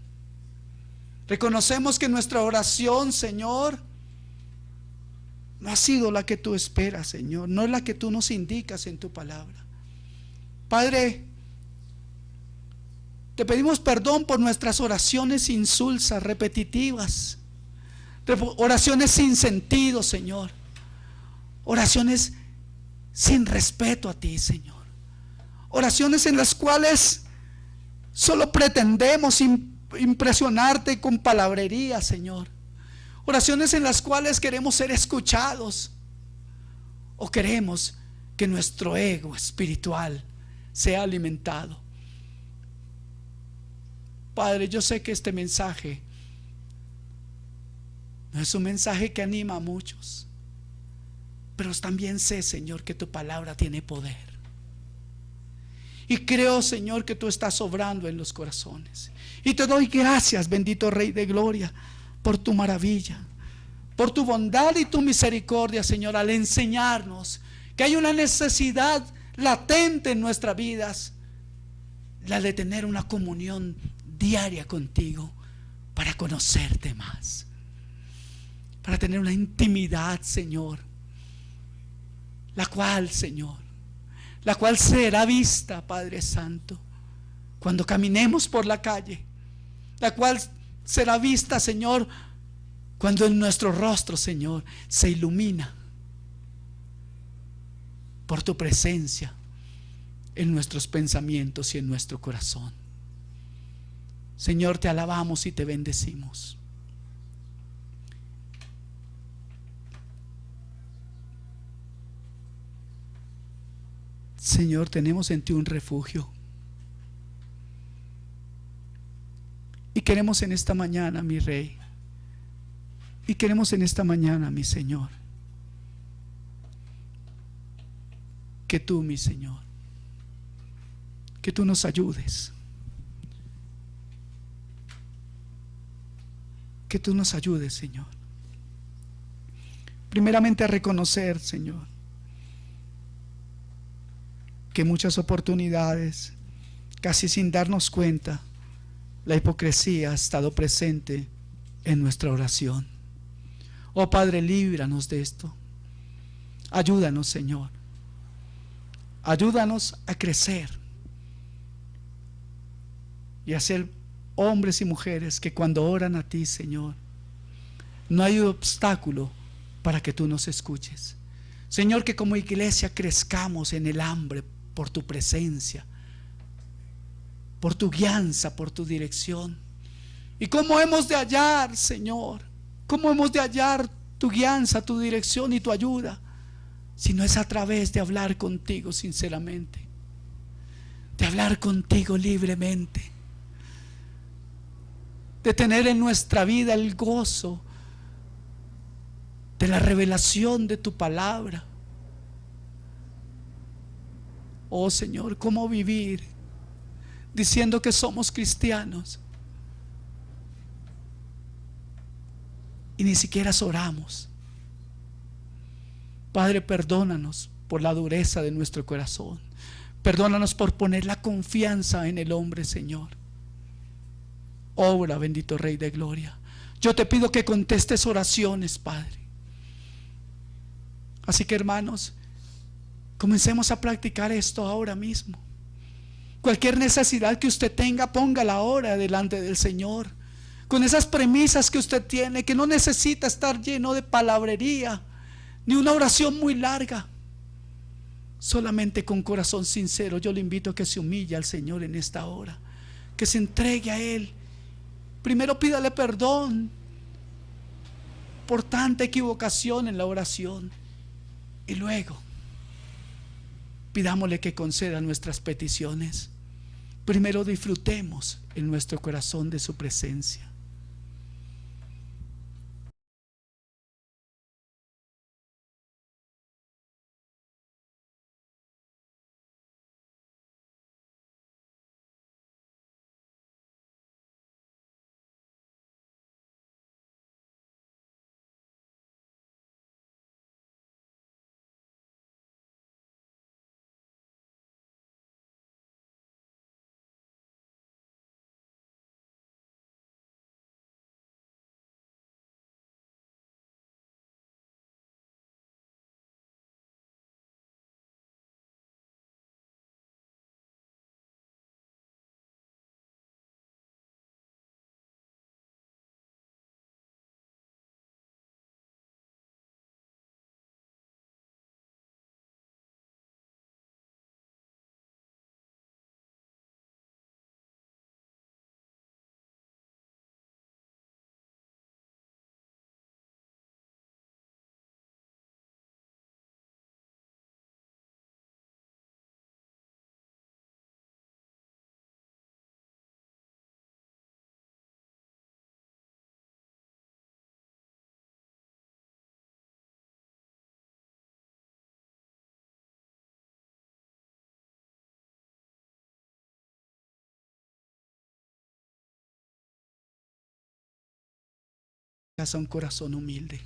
Reconocemos que nuestra oración, Señor, no ha sido la que tú esperas, Señor, no es la que tú nos indicas en tu palabra. Padre, te pedimos perdón por nuestras oraciones insulsas, repetitivas, oraciones sin sentido, Señor, oraciones sin respeto a ti, Señor, oraciones en las cuales solo pretendemos impresionarte con palabrería, Señor, oraciones en las cuales queremos ser escuchados o queremos que nuestro ego espiritual sea alimentado. Padre, yo sé que este mensaje no es un mensaje que anima a muchos, pero también sé, Señor, que tu palabra tiene poder. Y creo, Señor, que tú estás obrando en los corazones. Y te doy gracias, bendito Rey de Gloria, por tu maravilla, por tu bondad y tu misericordia, Señor, al enseñarnos que hay una necesidad latente en nuestras vidas, la de tener una comunión diaria contigo para conocerte más, para tener una intimidad, Señor, la cual, Señor, la cual será vista, Padre Santo, cuando caminemos por la calle, la cual será vista, Señor, cuando en nuestro rostro, Señor, se ilumina por tu presencia en nuestros pensamientos y en nuestro corazón. Señor, te alabamos y te bendecimos. Señor, tenemos en ti un refugio. Y queremos en esta mañana, mi Rey, y queremos en esta mañana, mi Señor, que tú, mi Señor, que tú nos ayudes, que tú nos ayudes, Señor, primeramente a reconocer, Señor, que muchas oportunidades, casi sin darnos cuenta, la hipocresía ha estado presente en nuestra oración. Oh Padre, líbranos de esto. Ayúdanos, Señor. Ayúdanos a crecer y a ser hombres y mujeres que cuando oran a ti, Señor, no hay obstáculo para que tú nos escuches. Señor, que como iglesia crezcamos en el hambre por tu presencia, por tu guianza, por tu dirección. Y cómo hemos de hallar, Señor, cómo hemos de hallar tu guianza, tu dirección y tu ayuda, si no es a través de hablar contigo sinceramente, de hablar contigo libremente, de tener en nuestra vida el gozo de la revelación de tu palabra. Oh Señor, ¿cómo vivir diciendo que somos cristianos y ni siquiera oramos? Padre, perdónanos por la dureza de nuestro corazón. Perdónanos por poner la confianza en el hombre, Señor. Obra, bendito Rey de Gloria. Yo te pido que contestes oraciones, Padre. Así que, hermanos, comencemos a practicar esto ahora mismo. Cualquier necesidad que usted tenga, póngala ahora delante del Señor, con esas premisas que usted tiene, que no necesita estar lleno de palabrería ni una oración muy larga. Solamente con corazón sincero yo le invito a que se humille al Señor en esta hora, que se entregue a Él. Primero pídale perdón por tanta equivocación en la oración, y luego pidámosle que conceda nuestras peticiones. Primero disfrutemos en nuestro corazón de su presencia. Haz un corazón humilde.